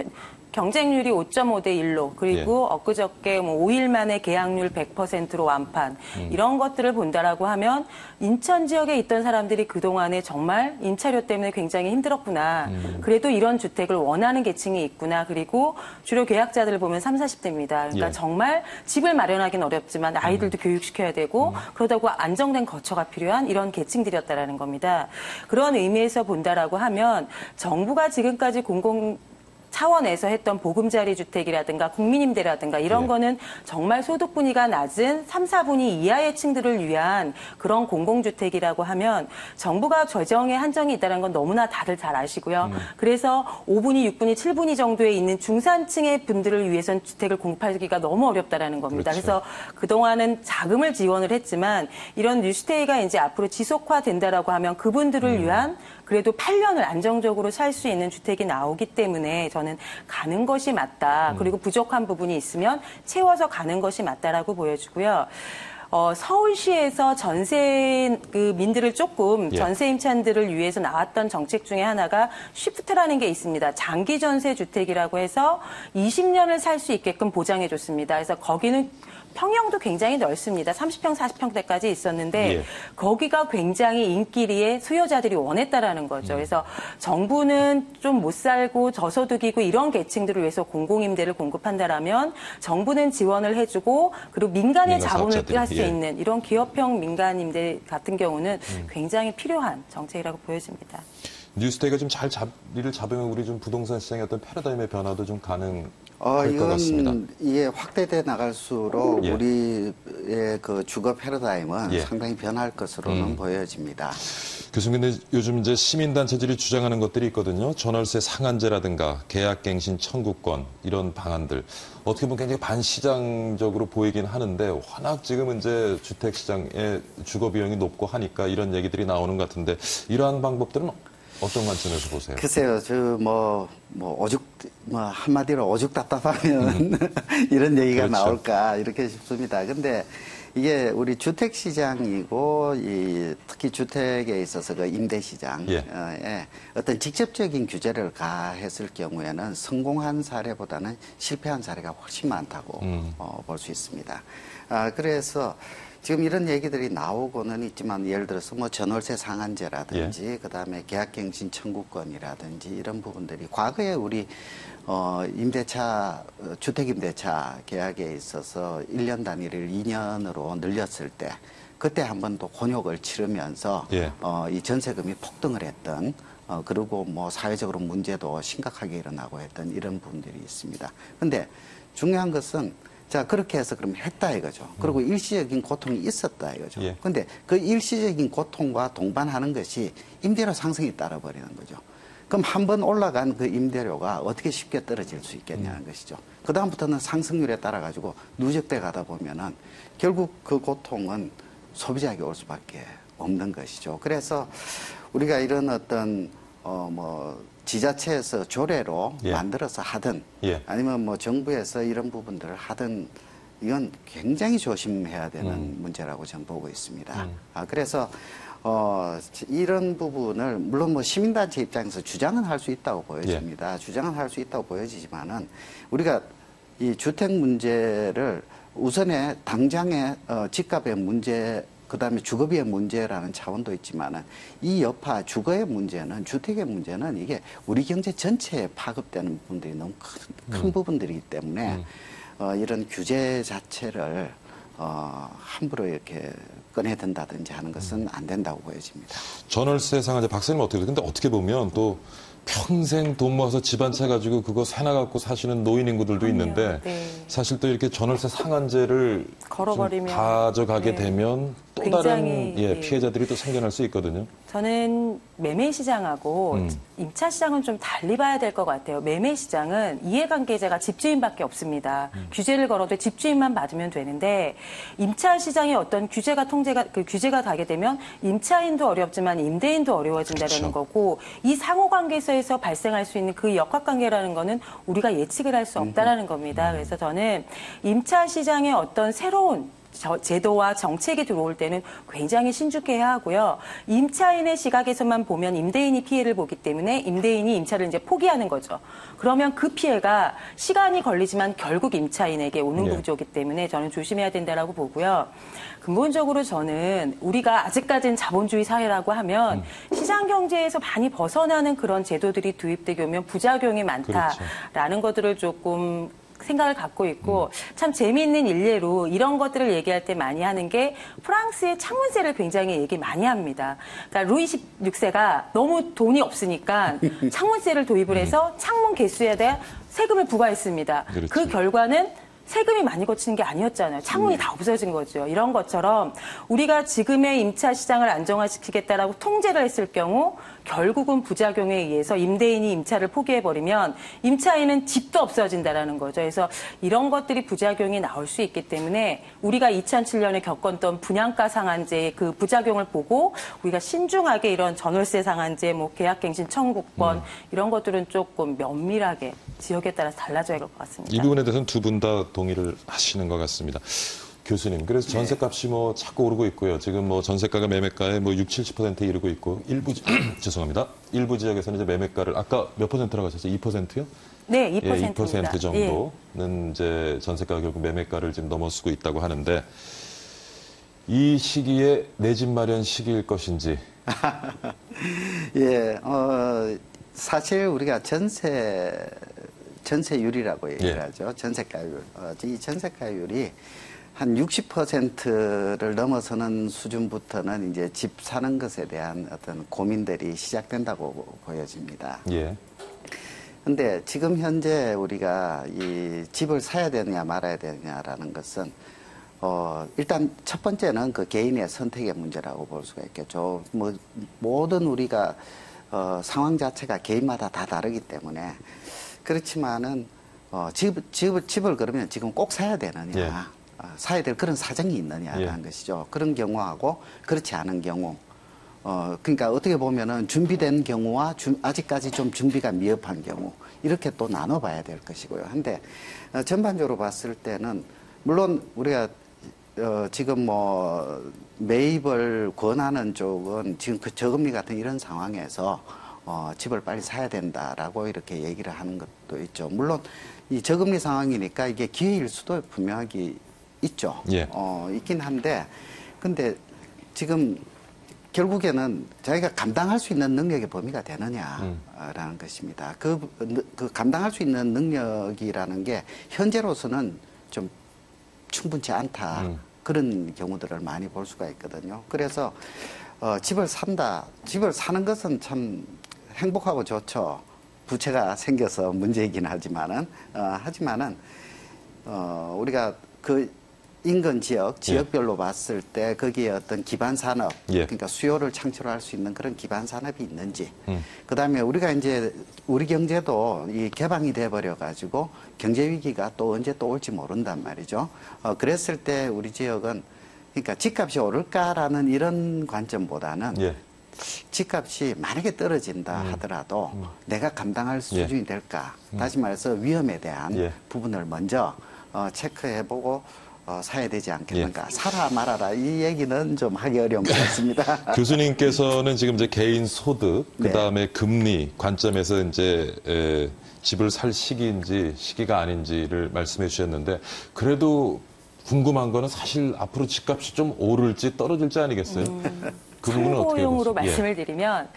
경쟁률이 5.5대 1로 그리고 엊그저께 뭐 5일 만에 계약률 100%로 완판 이런 것들을 본다라고 하면 인천 지역에 있던 사람들이 그동안에 정말 임차료 때문에 굉장히 힘들었구나. 그래도 이런 주택을 원하는 계층이 있구나. 그리고 주로 계약자들을 보면 30, 40대입니다. 그러니까 예. 정말 집을 마련하기는 어렵지만 아이들도 교육시켜야 되고 그러다고 안정된 거처가 필요한 이런 계층들이었다라는 겁니다. 그런 의미에서 본다라고 하면 정부가 지금까지 차원에서 했던 보금자리 주택이라든가 국민임대라든가 이런 예. 거는 정말 소득 분위기가 낮은 3, 4분위 이하의 층들을 위한 그런 공공주택이라고 하면 정부가 재정에 한정이 있다는 건 너무나 다들 잘 아시고요. 그래서 5분위, 6분위, 7분위 정도에 있는 중산층의 분들을 위해서는 주택을 공급하기가 너무 어렵다라는 겁니다. 그렇죠. 그래서 그동안은 자금을 지원을 했지만 이런 뉴스테이가 이제 앞으로 지속화된다라고 하면 그분들을 위한 그래도 8년을 안정적으로 살 수 있는 주택이 나오기 때문에 저는 가는 것이 맞다. 그리고 부족한 부분이 있으면 채워서 가는 것이 맞다라고 보여지고요. 서울시에서 전세 민들을 조금 예. 전세 임차인들을 위해서 나왔던 정책 중에 하나가 쉬프트라는 게 있습니다. 장기 전세 주택이라고 해서 20년을 살 수 있게끔 보장해 줬습니다. 그래서 거기는 평형도 굉장히 넓습니다. 30평, 40평대까지 있었는데 예. 거기가 굉장히 인기리에 수요자들이 원했다라는 거죠. 그래서 정부는 좀 못 살고 저소득이고 이런 계층들을 위해서 공공임대를 공급한다라면 정부는 지원을 해주고 그리고 민간의 민간 자본을 사업자들이, 할 수 예. 있는 이런 기업형 민간임대 같은 경우는 굉장히 필요한 정책이라고 보여집니다. 뉴스데이가 좀 잘 자리를 잡으면 우리 좀 부동산 시장의 어떤 패러다임의 변화도 좀 가능할 것 같습니다. 이건 이게 확대돼 나갈수록 예. 우리의 그 주거 패러다임은 예. 상당히 변할 것으로는 보여집니다. 교수님, 근데 요즘 이제 시민단체들이 주장하는 것들이 있거든요. 전월세 상한제라든가 계약갱신 청구권 이런 방안들. 어떻게 보면 굉장히 반시장적으로 보이긴 하는데 워낙 지금 이제 주택시장의 주거 비용이 높고 하니까 이런 얘기들이 나오는 것 같은데 이러한 방법들은 어떤 관점에서 보세요? 글쎄요, 한마디로 오죽 답답하면 이런 얘기가 그렇죠. 나올까, 이렇게 싶습니다. 근데 이게 우리 주택시장이고, 특히 주택에 있어서 그 임대시장에 예. 어떤 직접적인 규제를 가했을 경우에는 성공한 사례보다는 실패한 사례가 훨씬 많다고 볼 수 있습니다. 그래서 지금 이런 얘기들이 나오고는 있지만 예를 들어서 뭐 전월세 상한제라든지 그다음에 계약갱신 청구권이라든지 이런 부분들이 과거에 우리 주택임대차 계약에 있어서 1년 단위를 2년으로 늘렸을 때 그때 한 번 또 곤욕을 치르면서 예. 이 전세금이 폭등을 했던 그리고 뭐 사회적으로 문제도 심각하게 일어나고 했던 이런 부분들이 있습니다. 근데 중요한 것은 자, 그렇게 해서 그럼 했다 이거죠. 그리고 일시적인 고통이 있었다 이거죠. 예. 근데 그 일시적인 고통과 동반하는 것이 임대료 상승이 따라버리는 거죠. 그럼 한 번 올라간 그 임대료가 어떻게 쉽게 떨어질 수 있겠냐는 것이죠. 그다음부터는 상승률에 따라 가지고 누적돼 가다 보면은 결국 그 고통은 소비자에게 올 수밖에 없는 것이죠. 그래서 우리가 이런 어떤 지자체에서 조례로 예. 만들어서 하든 예. 아니면 뭐 정부에서 이런 부분들을 하든 이건 굉장히 조심해야 되는 문제라고 저는 보고 있습니다. 그래서 이런 부분을 물론 뭐 시민단체 입장에서 주장은 할 수 있다고 보여집니다. 예. 주장은 할 수 있다고 보여지지만은 우리가 이 주택 문제를 우선에 당장의 집값의 문제 그다음에 주거비의 문제라는 차원도 있지만은 이 여파 주거의 문제는 주택의 문제는 이게 우리 경제 전체에 파급되는 부분들이 너무 큰 부분들이기 때문에 이런 규제 자체를 함부로 이렇게 꺼내든다든지 하는 것은 안 된다고 보여집니다. 전월세 상한제 박사님 어떻게 근데 어떻게 보면 또 평생 돈 모아서 집 한 채 가지고 그거 사나 갖고 사시는 노인 인구들도 있는데 네. 사실 또 이렇게 전월세 상한제를 걸어버리면, 좀 가져가게 네. 되면 또 굉장히, 다른 예. 피해자들이 또 생겨날 수 있거든요. 저는 매매 시장하고 임차 시장은 좀 달리 봐야 될 것 같아요. 매매 시장은 이해관계자가 집주인밖에 없습니다. 규제를 걸어도 집주인만 받으면 되는데 임차 시장에 어떤 규제가 가게 되면 임차인도 어렵지만 임대인도 어려워진다는 그렇죠. 거고 이 상호관계에서 발생할 수 있는 그 역학관계라는 거는 우리가 예측을 할 수 없다라는 겁니다. 그래서 저는 임차 시장에 어떤 새로운 제도와 정책이 들어올 때는 굉장히 신중해야 하고요. 임차인의 시각에서만 보면 임대인이 피해를 보기 때문에 임대인이 임차를 이제 포기하는 거죠. 그러면 그 피해가 시간이 걸리지만 결국 임차인에게 오는 예. 구조이기 때문에 저는 조심해야 된다라고 보고요. 근본적으로 저는 우리가 아직까지는 자본주의 사회라고 하면 시장 경제에서 많이 벗어나는 그런 제도들이 도입되게 오면 부작용이 많다라는 것들을 조금 생각을 갖고 있고 참 재미있는 일례로 이런 것들을 얘기할 때 많이 하는 게 프랑스의 창문세를 굉장히 얘기 많이 합니다. 그러니까 루이 16세가 너무 돈이 없으니까 창문세를 도입을 해서 창문 개수에 대한 세금을 부과했습니다. 그렇죠. 그 결과는 세금이 많이 거치는 게 아니었잖아요. 창문이 다 없어진 거죠. 이런 것처럼 우리가 지금의 임차 시장을 안정화시키겠다라고 통제를 했을 경우 결국은 부작용에 의해서 임대인이 임차를 포기해버리면 임차인은 집도 없어진다라는 거죠. 그래서 이런 것들이 부작용이 나올 수 있기 때문에 우리가 2007년에 겪었던 분양가 상한제의 그 부작용을 보고 우리가 신중하게 이런 전월세 상한제, 뭐 계약갱신 청구권 이런 것들은 조금 면밀하게 지역에 따라서 달라져야 할 것 같습니다. 이 부분에 대해서는 두 분 다 동의를 하시는 것 같습니다. 교수님, 그래서 전세값이 뭐 자꾸 오르고 있고요. 지금 뭐 전세가가 매매가의 뭐 60-70%에 이르고 있고 죄송합니다. 일부 지역에서는 이제 매매가를 아까 몇 %라고 하셨어요? 2%요? 네, 2%입니다. 예, 2% 정도는 이제 전세가가 결국 매매가를 지금 넘어서고 있다고 하는데 이 시기에 내 집 마련 시기일 것인지. 예, 사실 우리가 전세율이라고 얘기를 하죠. 전세가율. 이 전세가율이 한 60%를 넘어서는 수준부터는 이제 집 사는 것에 대한 어떤 고민들이 시작된다고 보여집니다. 예. 근데 지금 현재 우리가 이 집을 사야 되느냐 말아야 되느냐라는 것은 일단 첫 번째는 그 개인의 선택의 문제라고 볼 수가 있겠죠. 뭐 모든 우리가 상황 자체가 개인마다 다 다르기 때문에 그렇지만은 집을 그러면 지금 꼭 사야 되느냐, 예. 사야 될 그런 사정이 있느냐라는 것이죠. 그런 경우하고 그렇지 않은 경우. 그러니까 어떻게 보면은 준비된 경우와 아직까지 좀 준비가 미흡한 경우 이렇게 또 나눠봐야 될 것이고요. 근데 전반적으로 봤을 때는 물론 우리가 지금 뭐 매입을 권하는 쪽은 지금 그 저금리 같은 이런 상황에서 집을 빨리 사야 된다라고 이렇게 얘기를 하는 것도 있죠. 물론 이 저금리 상황이니까 이게 기회일 수도 분명하게 있죠. 예. 있긴 한데 근데 지금 결국에는 자기가 감당할 수 있는 능력의 범위가 되느냐라는 것입니다. 그 감당할 수 있는 능력이라는 게 현재로서는 좀 충분치 않다. 그런 경우들을 많이 볼 수가 있거든요. 그래서 집을 사는 것은 참 행복하고 좋죠. 부채가 생겨서 문제이긴 하지만은 우리가 그 인근 지역별로 봤을 때 거기에 어떤 기반 산업, 그러니까 수요를 창출할 수 있는 그런 기반 산업이 있는지, 그다음에 우리가 이제 우리 경제도 이 개방이 돼 버려 가지고 경제 위기가 또 언제 또 올지 모른단 말이죠. 그랬을 때 우리 지역은 그러니까 집값이 오를까라는 이런 관점보다는 집값이 만약에 떨어진다 하더라도 내가 감당할 수준이 될까? 다시 말해서 위험에 대한 부분을 먼저 체크해보고 사야 되지 않겠는가. 사라 말아라 이 얘기는 좀 하기 어려운 것 같습니다. 교수님께서는 지금 이제 개인 소득, 그 다음에 금리 관점에서 이제 집을 살 시기인지 시기가 아닌지를 말씀해 주셨는데 그래도 궁금한 거는 사실 앞으로 집값이 좀 오를지 떨어질지 아니겠어요? 그 부분은 어떻게 참고용으로 보세요? 말씀을 드리면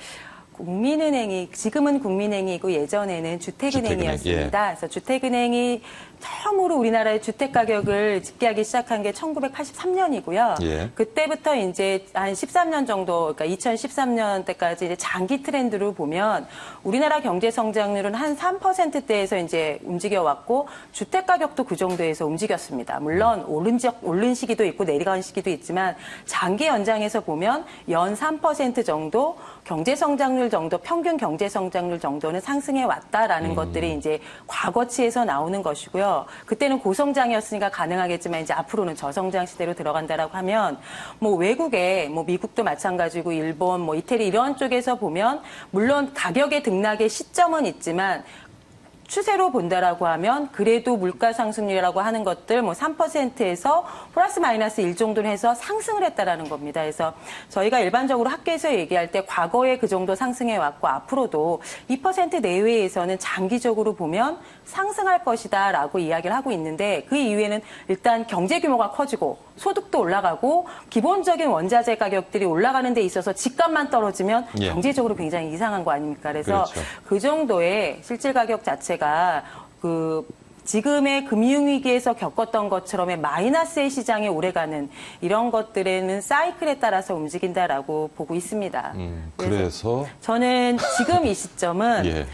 국민은행이 지금은 국민은행이고 예전에는 주택은행이었습니다. 그래서 주택은행이 처음으로 우리나라의 주택 가격을 집계하기 시작한 게 1983년이고요. 그때부터 이제 한 13년 정도, 그러니까 2013년 때까지 이제 장기 트렌드로 보면 우리나라 경제 성장률은 한 3%대에서 이제 움직여 왔고 주택 가격도 그 정도에서 움직였습니다. 물론 오른 시기도 있고 내려간 시기도 있지만 장기 연장에서 보면 연 3% 정도 경제 성장률 정도, 평균 경제 성장률 정도는 상승해 왔다라는 것들이 이제 과거치에서 나오는 것이고요. 그때는 고성장이었으니까 가능하겠지만 이제 앞으로는 저성장 시대로 들어간다라고 하면 뭐 외국에 뭐 미국도 마찬가지고 일본, 뭐 이태리 이런 쪽에서 보면 물론 가격의 등락의 시점은 있지만 추세로 본다라고 하면 그래도 물가 상승률이라고 하는 것들 뭐 3%에서 플러스 마이너스 1 정도는 해서 상승을 했다라는 겁니다. 그래서 저희가 일반적으로 학계에서 얘기할 때 과거에 그 정도 상승해 왔고 앞으로도 2% 내외에서는 장기적으로 보면 상승할 것이다라고 이야기를 하고 있는데 그 이후에는 일단 경제 규모가 커지고 소득도 올라가고 기본적인 원자재 가격들이 올라가는 데 있어서 집값만 떨어지면 경제적으로 굉장히 이상한 거 아닙니까? 그래서 그 정도의 실질 가격 자체가 그 지금의 금융위기에서 겪었던 것처럼의 마이너스의 시장에 오래가는 이런 것들에는 사이클에 따라서 움직인다라고 보고 있습니다. 그래서 저는 지금 이 시점은 예.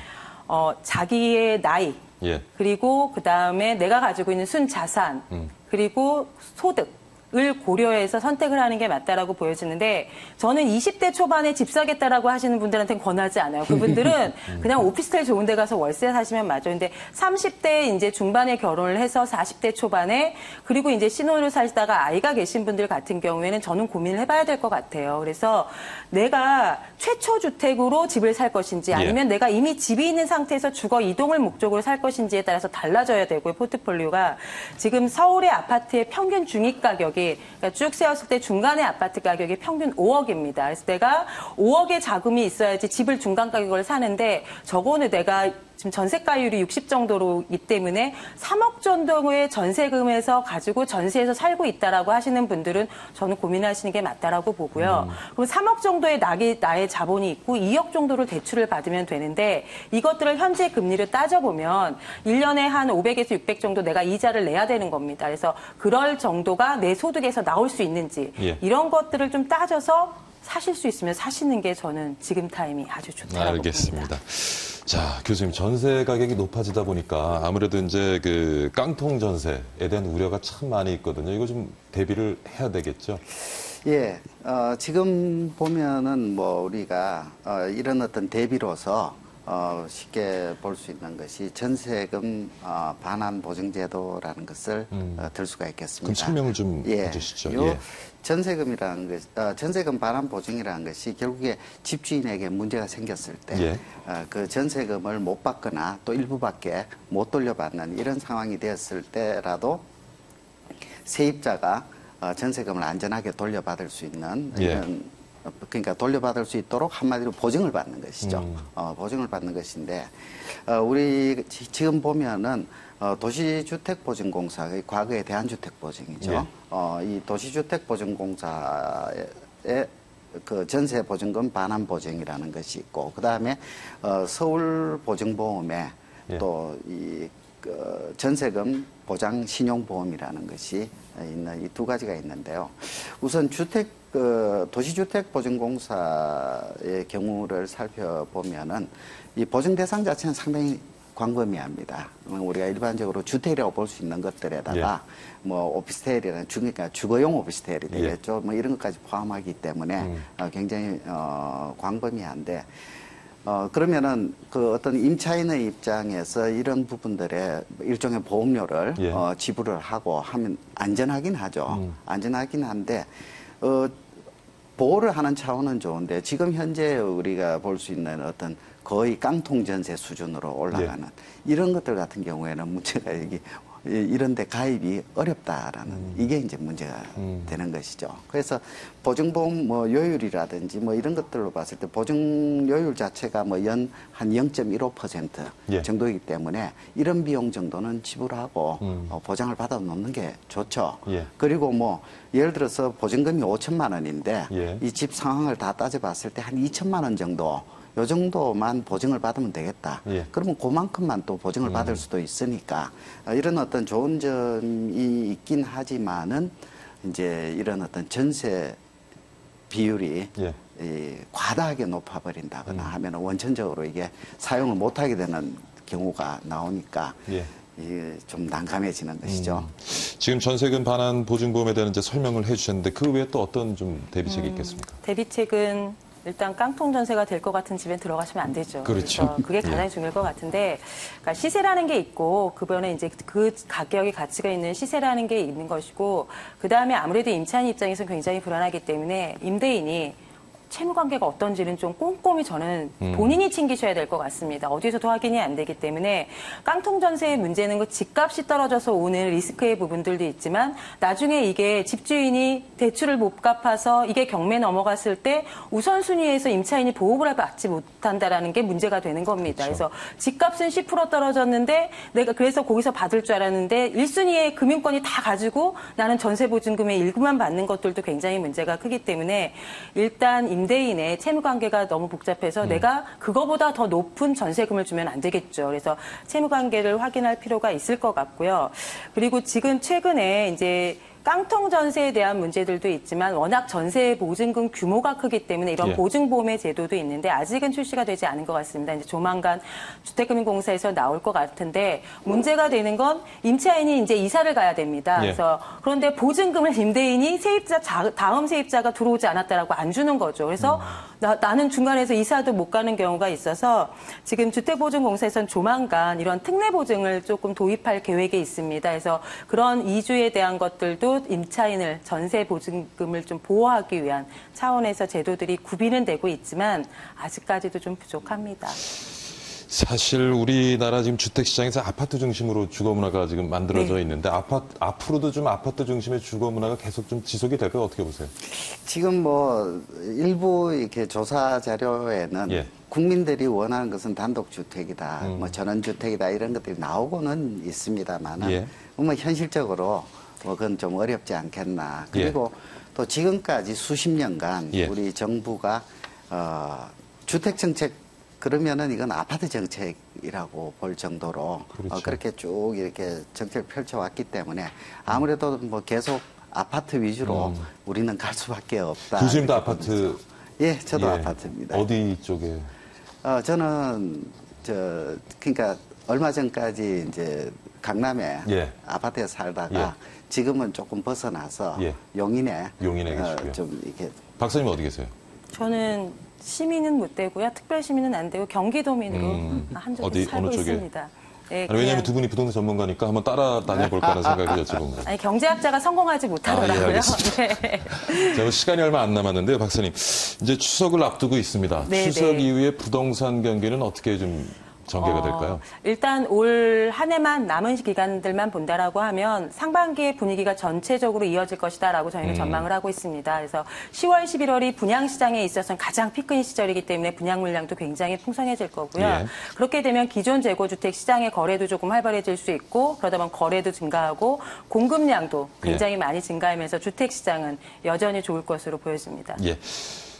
자기의 나이, 예. 그리고 그다음에 내가 가지고 있는 순자산, 그리고 소득을 고려해서 선택을 하는 게 맞다라고 보여지는데 저는 20대 초반에 집 사겠다라고 하시는 분들한테는 권하지 않아요. 그분들은 그냥 오피스텔 좋은 데 가서 월세 사시면 맞아요. 근데 30대 이제 중반에 결혼을 해서 40대 초반에 그리고 이제 신혼으로 살다가 아이가 계신 분들 같은 경우에는 저는 고민을 해봐야 될 것 같아요. 그래서 내가 최초 주택으로 집을 살 것인지 아니면 내가 이미 집이 있는 상태에서 주거 이동을 목적으로 살 것인지에 따라서 달라져야 되고요. 포트폴리오가 지금 서울의 아파트의 평균 중위 가격이 그러니까 쭉 세웠을 때 중간의 아파트 가격이 평균 5억입니다. 그래서 내가 5억의 자금이 있어야지 집을 중간 가격을 사는데 적어도 내가 지금 전세가율이 60 정도로이기 때문에 3억 정도의 전세금에서 가지고 전세에서 살고 있다라고 하시는 분들은 저는 고민하시는 게 맞다라고 보고요. 그럼 3억 정도의 나의 자본이 있고 2억 정도를 대출을 받으면 되는데 이것들을 현재 금리를 따져보면 1년에 한 500에서 600 정도 내가 이자를 내야 되는 겁니다. 그래서 그럴 정도가 내 소득에서 나올 수 있는지 예. 이런 것들을 좀 따져서 사실 수 있으면 사시는 게 저는 지금 타임이 아주 좋다고 알겠습니다. 봅니다. 자, 교수님, 전세 가격이 높아지다 보니까 아무래도 이제 그 깡통 전세에 대한 우려가 참 많이 있거든요. 이거 좀 대비를 해야 되겠죠? 예, 지금 보면은 뭐 우리가 이런 어떤 대비로서 쉽게 볼 수 있는 것이 전세금 반환 보증제도라는 것을 들 수가 있겠습니다. 그럼 설명을 좀 해주시죠. 예. 전세금이라는 것, 전세금 반환 보증이라는 것이 결국에 집주인에게 문제가 생겼을 때 그 전세금을 못 받거나 또 일부밖에 못 돌려받는 이런 상황이 되었을 때라도 세입자가 전세금을 안전하게 돌려받을 수 있는 이런 그러니까 돌려받을 수 있도록 한마디로 보증을 받는 것이죠. 보증을 받는 것인데 우리 지금 보면은 도시주택보증공사의 과거의 대한주택보증이죠. 이 도시주택보증공사의 그 전세보증금 반환보증이라는 것이 있고 그 다음에 서울보증보험에 또 이 전세금 보장 신용보험이라는 것이 있는 이 두 가지가 있는데요. 우선 도시주택보증공사의 경우를 살펴보면은 이 보증 대상 자체는 상당히 광범위합니다. 우리가 일반적으로 주택이라고 볼 수 있는 것들에다가 뭐 오피스텔이라는 그러니까 주거용 오피스텔이 되겠죠. 뭐 이런 것까지 포함하기 때문에 굉장히 광범위한데 그러면은 그 어떤 임차인의 입장에서 이런 부분들에 일종의 보험료를 지불을 하고 하면 안전하긴 하죠. 안전하긴 한데 보호를 하는 차원은 좋은데 지금 현재 우리가 볼 수 있는 어떤 거의 깡통 전세 수준으로 올라가는 이런 것들 같은 경우에는 문제가 이런 데 가입이 어렵다라는 이게 이제 문제가 되는 것이죠. 그래서 보증보험 뭐 요율이라든지 뭐 이런 것들로 봤을 때 보증 요율 자체가 뭐 연 한 0.15% 정도이기 때문에 이런 비용 정도는 지불하고 보장을 받아 놓는 게 좋죠. 그리고 뭐 예를 들어서 보증금이 5천만 원인데 이 집 상황을 다 따져봤을 때 한 2천만 원 정도 요 정도만 보증을 받으면 되겠다. 그러면 그만큼만 또 보증을 받을 수도 있으니까 이런 어떤 좋은 점이 있긴 하지만은 이제 이런 어떤 전세 비율이 과다하게 높아버린다거나 하면 원천적으로 이게 사용을 못하게 되는 경우가 나오니까 이게 좀 난감해지는 것이죠. 지금 전세금 반환 보증보험에 대한 이제 설명을 해주셨는데 그 외에 또 어떤 좀 대비책이 있겠습니까? 대비책은 일단 깡통 전세가 될 것 같은 집에 들어가시면 안 되죠. 그렇죠. 그게 가장 중요할 것 같은데, 그러니까 시세라는 게 있고, 그번에 이제 그 가격의 가치가 있는 시세라는 게 있는 것이고, 그 다음에 아무래도 임차인 입장에서는 굉장히 불안하기 때문에 임대인이 채무 관계가 어떤지는 좀 꼼꼼히 저는 본인이 챙기셔야 될 것 같습니다. 어디서도 확인이 안 되기 때문에 깡통 전세의 문제는 그 집값이 떨어져서 오는 리스크의 부분들도 있지만 나중에 이게 집주인이 대출을 못 갚아서 이게 경매 넘어갔을 때 우선순위에서 임차인이 보호를 받지 못한다라는 게 문제가 되는 겁니다. 그래서 집값은 10% 떨어졌는데 내가 그래서 거기서 받을 줄 알았는데 1순위의 금융권이 다 가지고 나는 전세 보증금의 일부만 받는 것들도 굉장히 문제가 크기 때문에 일단 임대인의 채무 관계가 너무 복잡해서 내가 그거보다 더 높은 전세금을 주면 안 되겠죠. 그래서 채무 관계를 확인할 필요가 있을 것 같고요. 그리고 지금 최근에 이제 깡통 전세에 대한 문제들도 있지만 워낙 전세 보증금 규모가 크기 때문에 이런 예. 보증보험의 제도도 있는데 아직은 출시가 되지 않은 것 같습니다. 이제 조만간 주택금융공사에서 나올 것 같은데 문제가 되는 건 임차인이 이제 이사를 가야 됩니다. 예. 그래서 그런데 보증금을 임대인이 다음 세입자가 들어오지 않았다라고 안 주는 거죠. 그래서 나는 중간에서 이사도 못 가는 경우가 있어서 지금 주택보증공사에서는 조만간 이런 특례 보증을 조금 도입할 계획에 있습니다. 그래서 그런 이주에 대한 것들도 임차인을 전세 보증금을 좀 보호하기 위한 차원에서 제도들이 구비는 되고 있지만 아직까지도 좀 부족합니다. 사실 우리나라 지금 주택시장에서 아파트 중심으로 주거문화가 지금 만들어져 네. 있는데 앞으로도 좀 아파트 중심의 주거문화가 계속 좀 지속이 될까요? 어떻게 보세요? 지금 뭐 일부 이렇게 조사 자료에는 예. 국민들이 원하는 것은 단독주택이다, 뭐 전원주택이다 이런 것들이 나오고는 있습니다만은 예. 뭐 현실적으로 뭐 그건 좀 어렵지 않겠나. 그리고 또 지금까지 수십 년간 예. 우리 정부가 주택 정책 그러면은 이건 아파트 정책이라고 볼 정도로 그렇죠. 그렇게 쭉 이렇게 정책을 펼쳐왔기 때문에 아무래도 뭐 계속 아파트 위주로 우리는 갈 수밖에 없다. 교수님도 이렇게 아파트? 보면서. 예, 저도 예. 아파트입니다. 어디 쪽에? 저는 그러니까 얼마 전까지 이제 강남에 예. 아파트에 살다가 예. 지금은 조금 벗어나서 예. 용인에 계시고요. 좀 이렇게 박사님 어디 계세요? 저는 시민은 못 되고요. 특별 시민은 안 되고 경기도민으로 한쪽에 살고 어느 쪽에? 있습니다. 네, 아니, 왜냐하면 그냥- 두 분이 부동산 전문가니까 한번 따라 다녀볼까 하는 생각이 여쭤본 거예요. 아니 경제학자가 성공하지 못하더라고요. 알겠습니다. 네. 자, 뭐 시간이 얼마 안 남았는데요, 박사님. 이제 추석을 앞두고 있습니다. 네, 추석 네. 이후에 부동산 경기는 어떻게 좀 전개가 될까요? 일단 올 한 해만 남은 기간들만 본다라고 하면 상반기의 분위기가 전체적으로 이어질 것이다라고 저희는 전망을 하고 있습니다. 그래서 10월, 11월이 분양 시장에 있어서는 가장 피크인 시절이기 때문에 분양 물량도 굉장히 풍성해질 거고요. 예. 그렇게 되면 기존 재고 주택 시장의 거래도 조금 활발해질 수 있고 그러다 보면 거래도 증가하고 공급량도 굉장히 많이 증가하면서 주택 시장은 여전히 좋을 것으로 보여집니다. 예.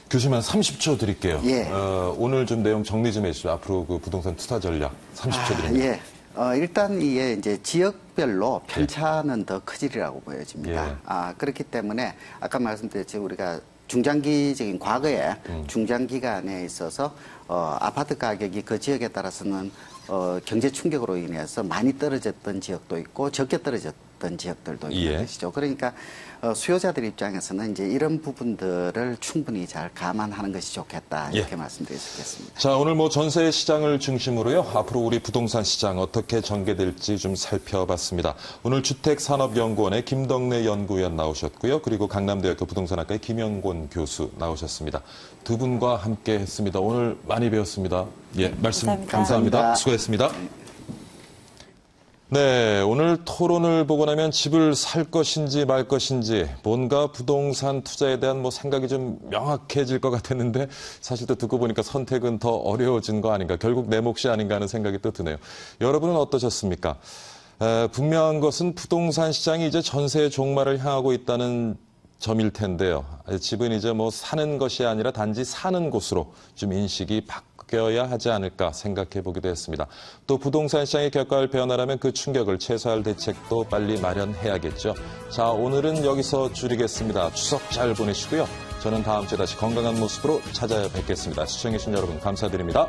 교수님 한 30초 드릴게요. 예. 오늘 좀 내용 정리 좀 해주시죠. 앞으로 그 부동산 투자 전략 30초 드립니다. 예. 일단 이게 이제 지역별로 편차는 더 커지리라고 보여집니다. 예. 그렇기 때문에 아까 말씀드렸지 우리가 중장기적인 과거에 중장기간에 있어서 아파트 가격이 그 지역에 따라서는 경제 충격으로 인해서 많이 떨어졌던 지역도 있고 적게 떨어졌던 지역들도 있는 예. 것이죠. 그러니까 수요자들 입장에서는 이제 이런 부분들을 충분히 잘 감안하는 것이 좋겠다 이렇게 말씀드릴 수 있겠습니다. 자, 오늘 뭐 전세 시장을 중심으로요. 앞으로 우리 부동산 시장 어떻게 전개될지 좀 살펴봤습니다. 오늘 주택산업연구원의 김덕래 연구위원 나오셨고요. 그리고 강남대학교 부동산학과의 김영곤 교수 나오셨습니다. 두 분과 함께 했습니다. 오늘 많이 배웠습니다. 예, 말씀 감사합니다. 감사합니다. 수고했습니다. 네, 오늘 토론을 보고 나면 집을 살 것인지 말 것인지 뭔가 부동산 투자에 대한 뭐 생각이 좀 명확해질 것 같았는데 사실 또 듣고 보니까 선택은 더 어려워진 거 아닌가, 결국 내 몫이 아닌가 하는 생각이 또 드네요. 여러분은 어떠셨습니까? 분명한 것은 부동산 시장이 이제 전세의 종말을 향하고 있다는 점일 텐데요. 집은 이제 뭐 사는 것이 아니라 단지 사는 곳으로 좀 인식이 바뀌어야 하지 않을까 생각해 보기도 했습니다. 또 부동산 시장이 겪어갈 변화라면 그 충격을 최소화할 대책도 빨리 마련해야겠죠. 자, 오늘은 여기서 줄이겠습니다. 추석 잘 보내시고요. 저는 다음 주에 다시 건강한 모습으로 찾아뵙겠습니다. 시청해주신 여러분 감사드립니다.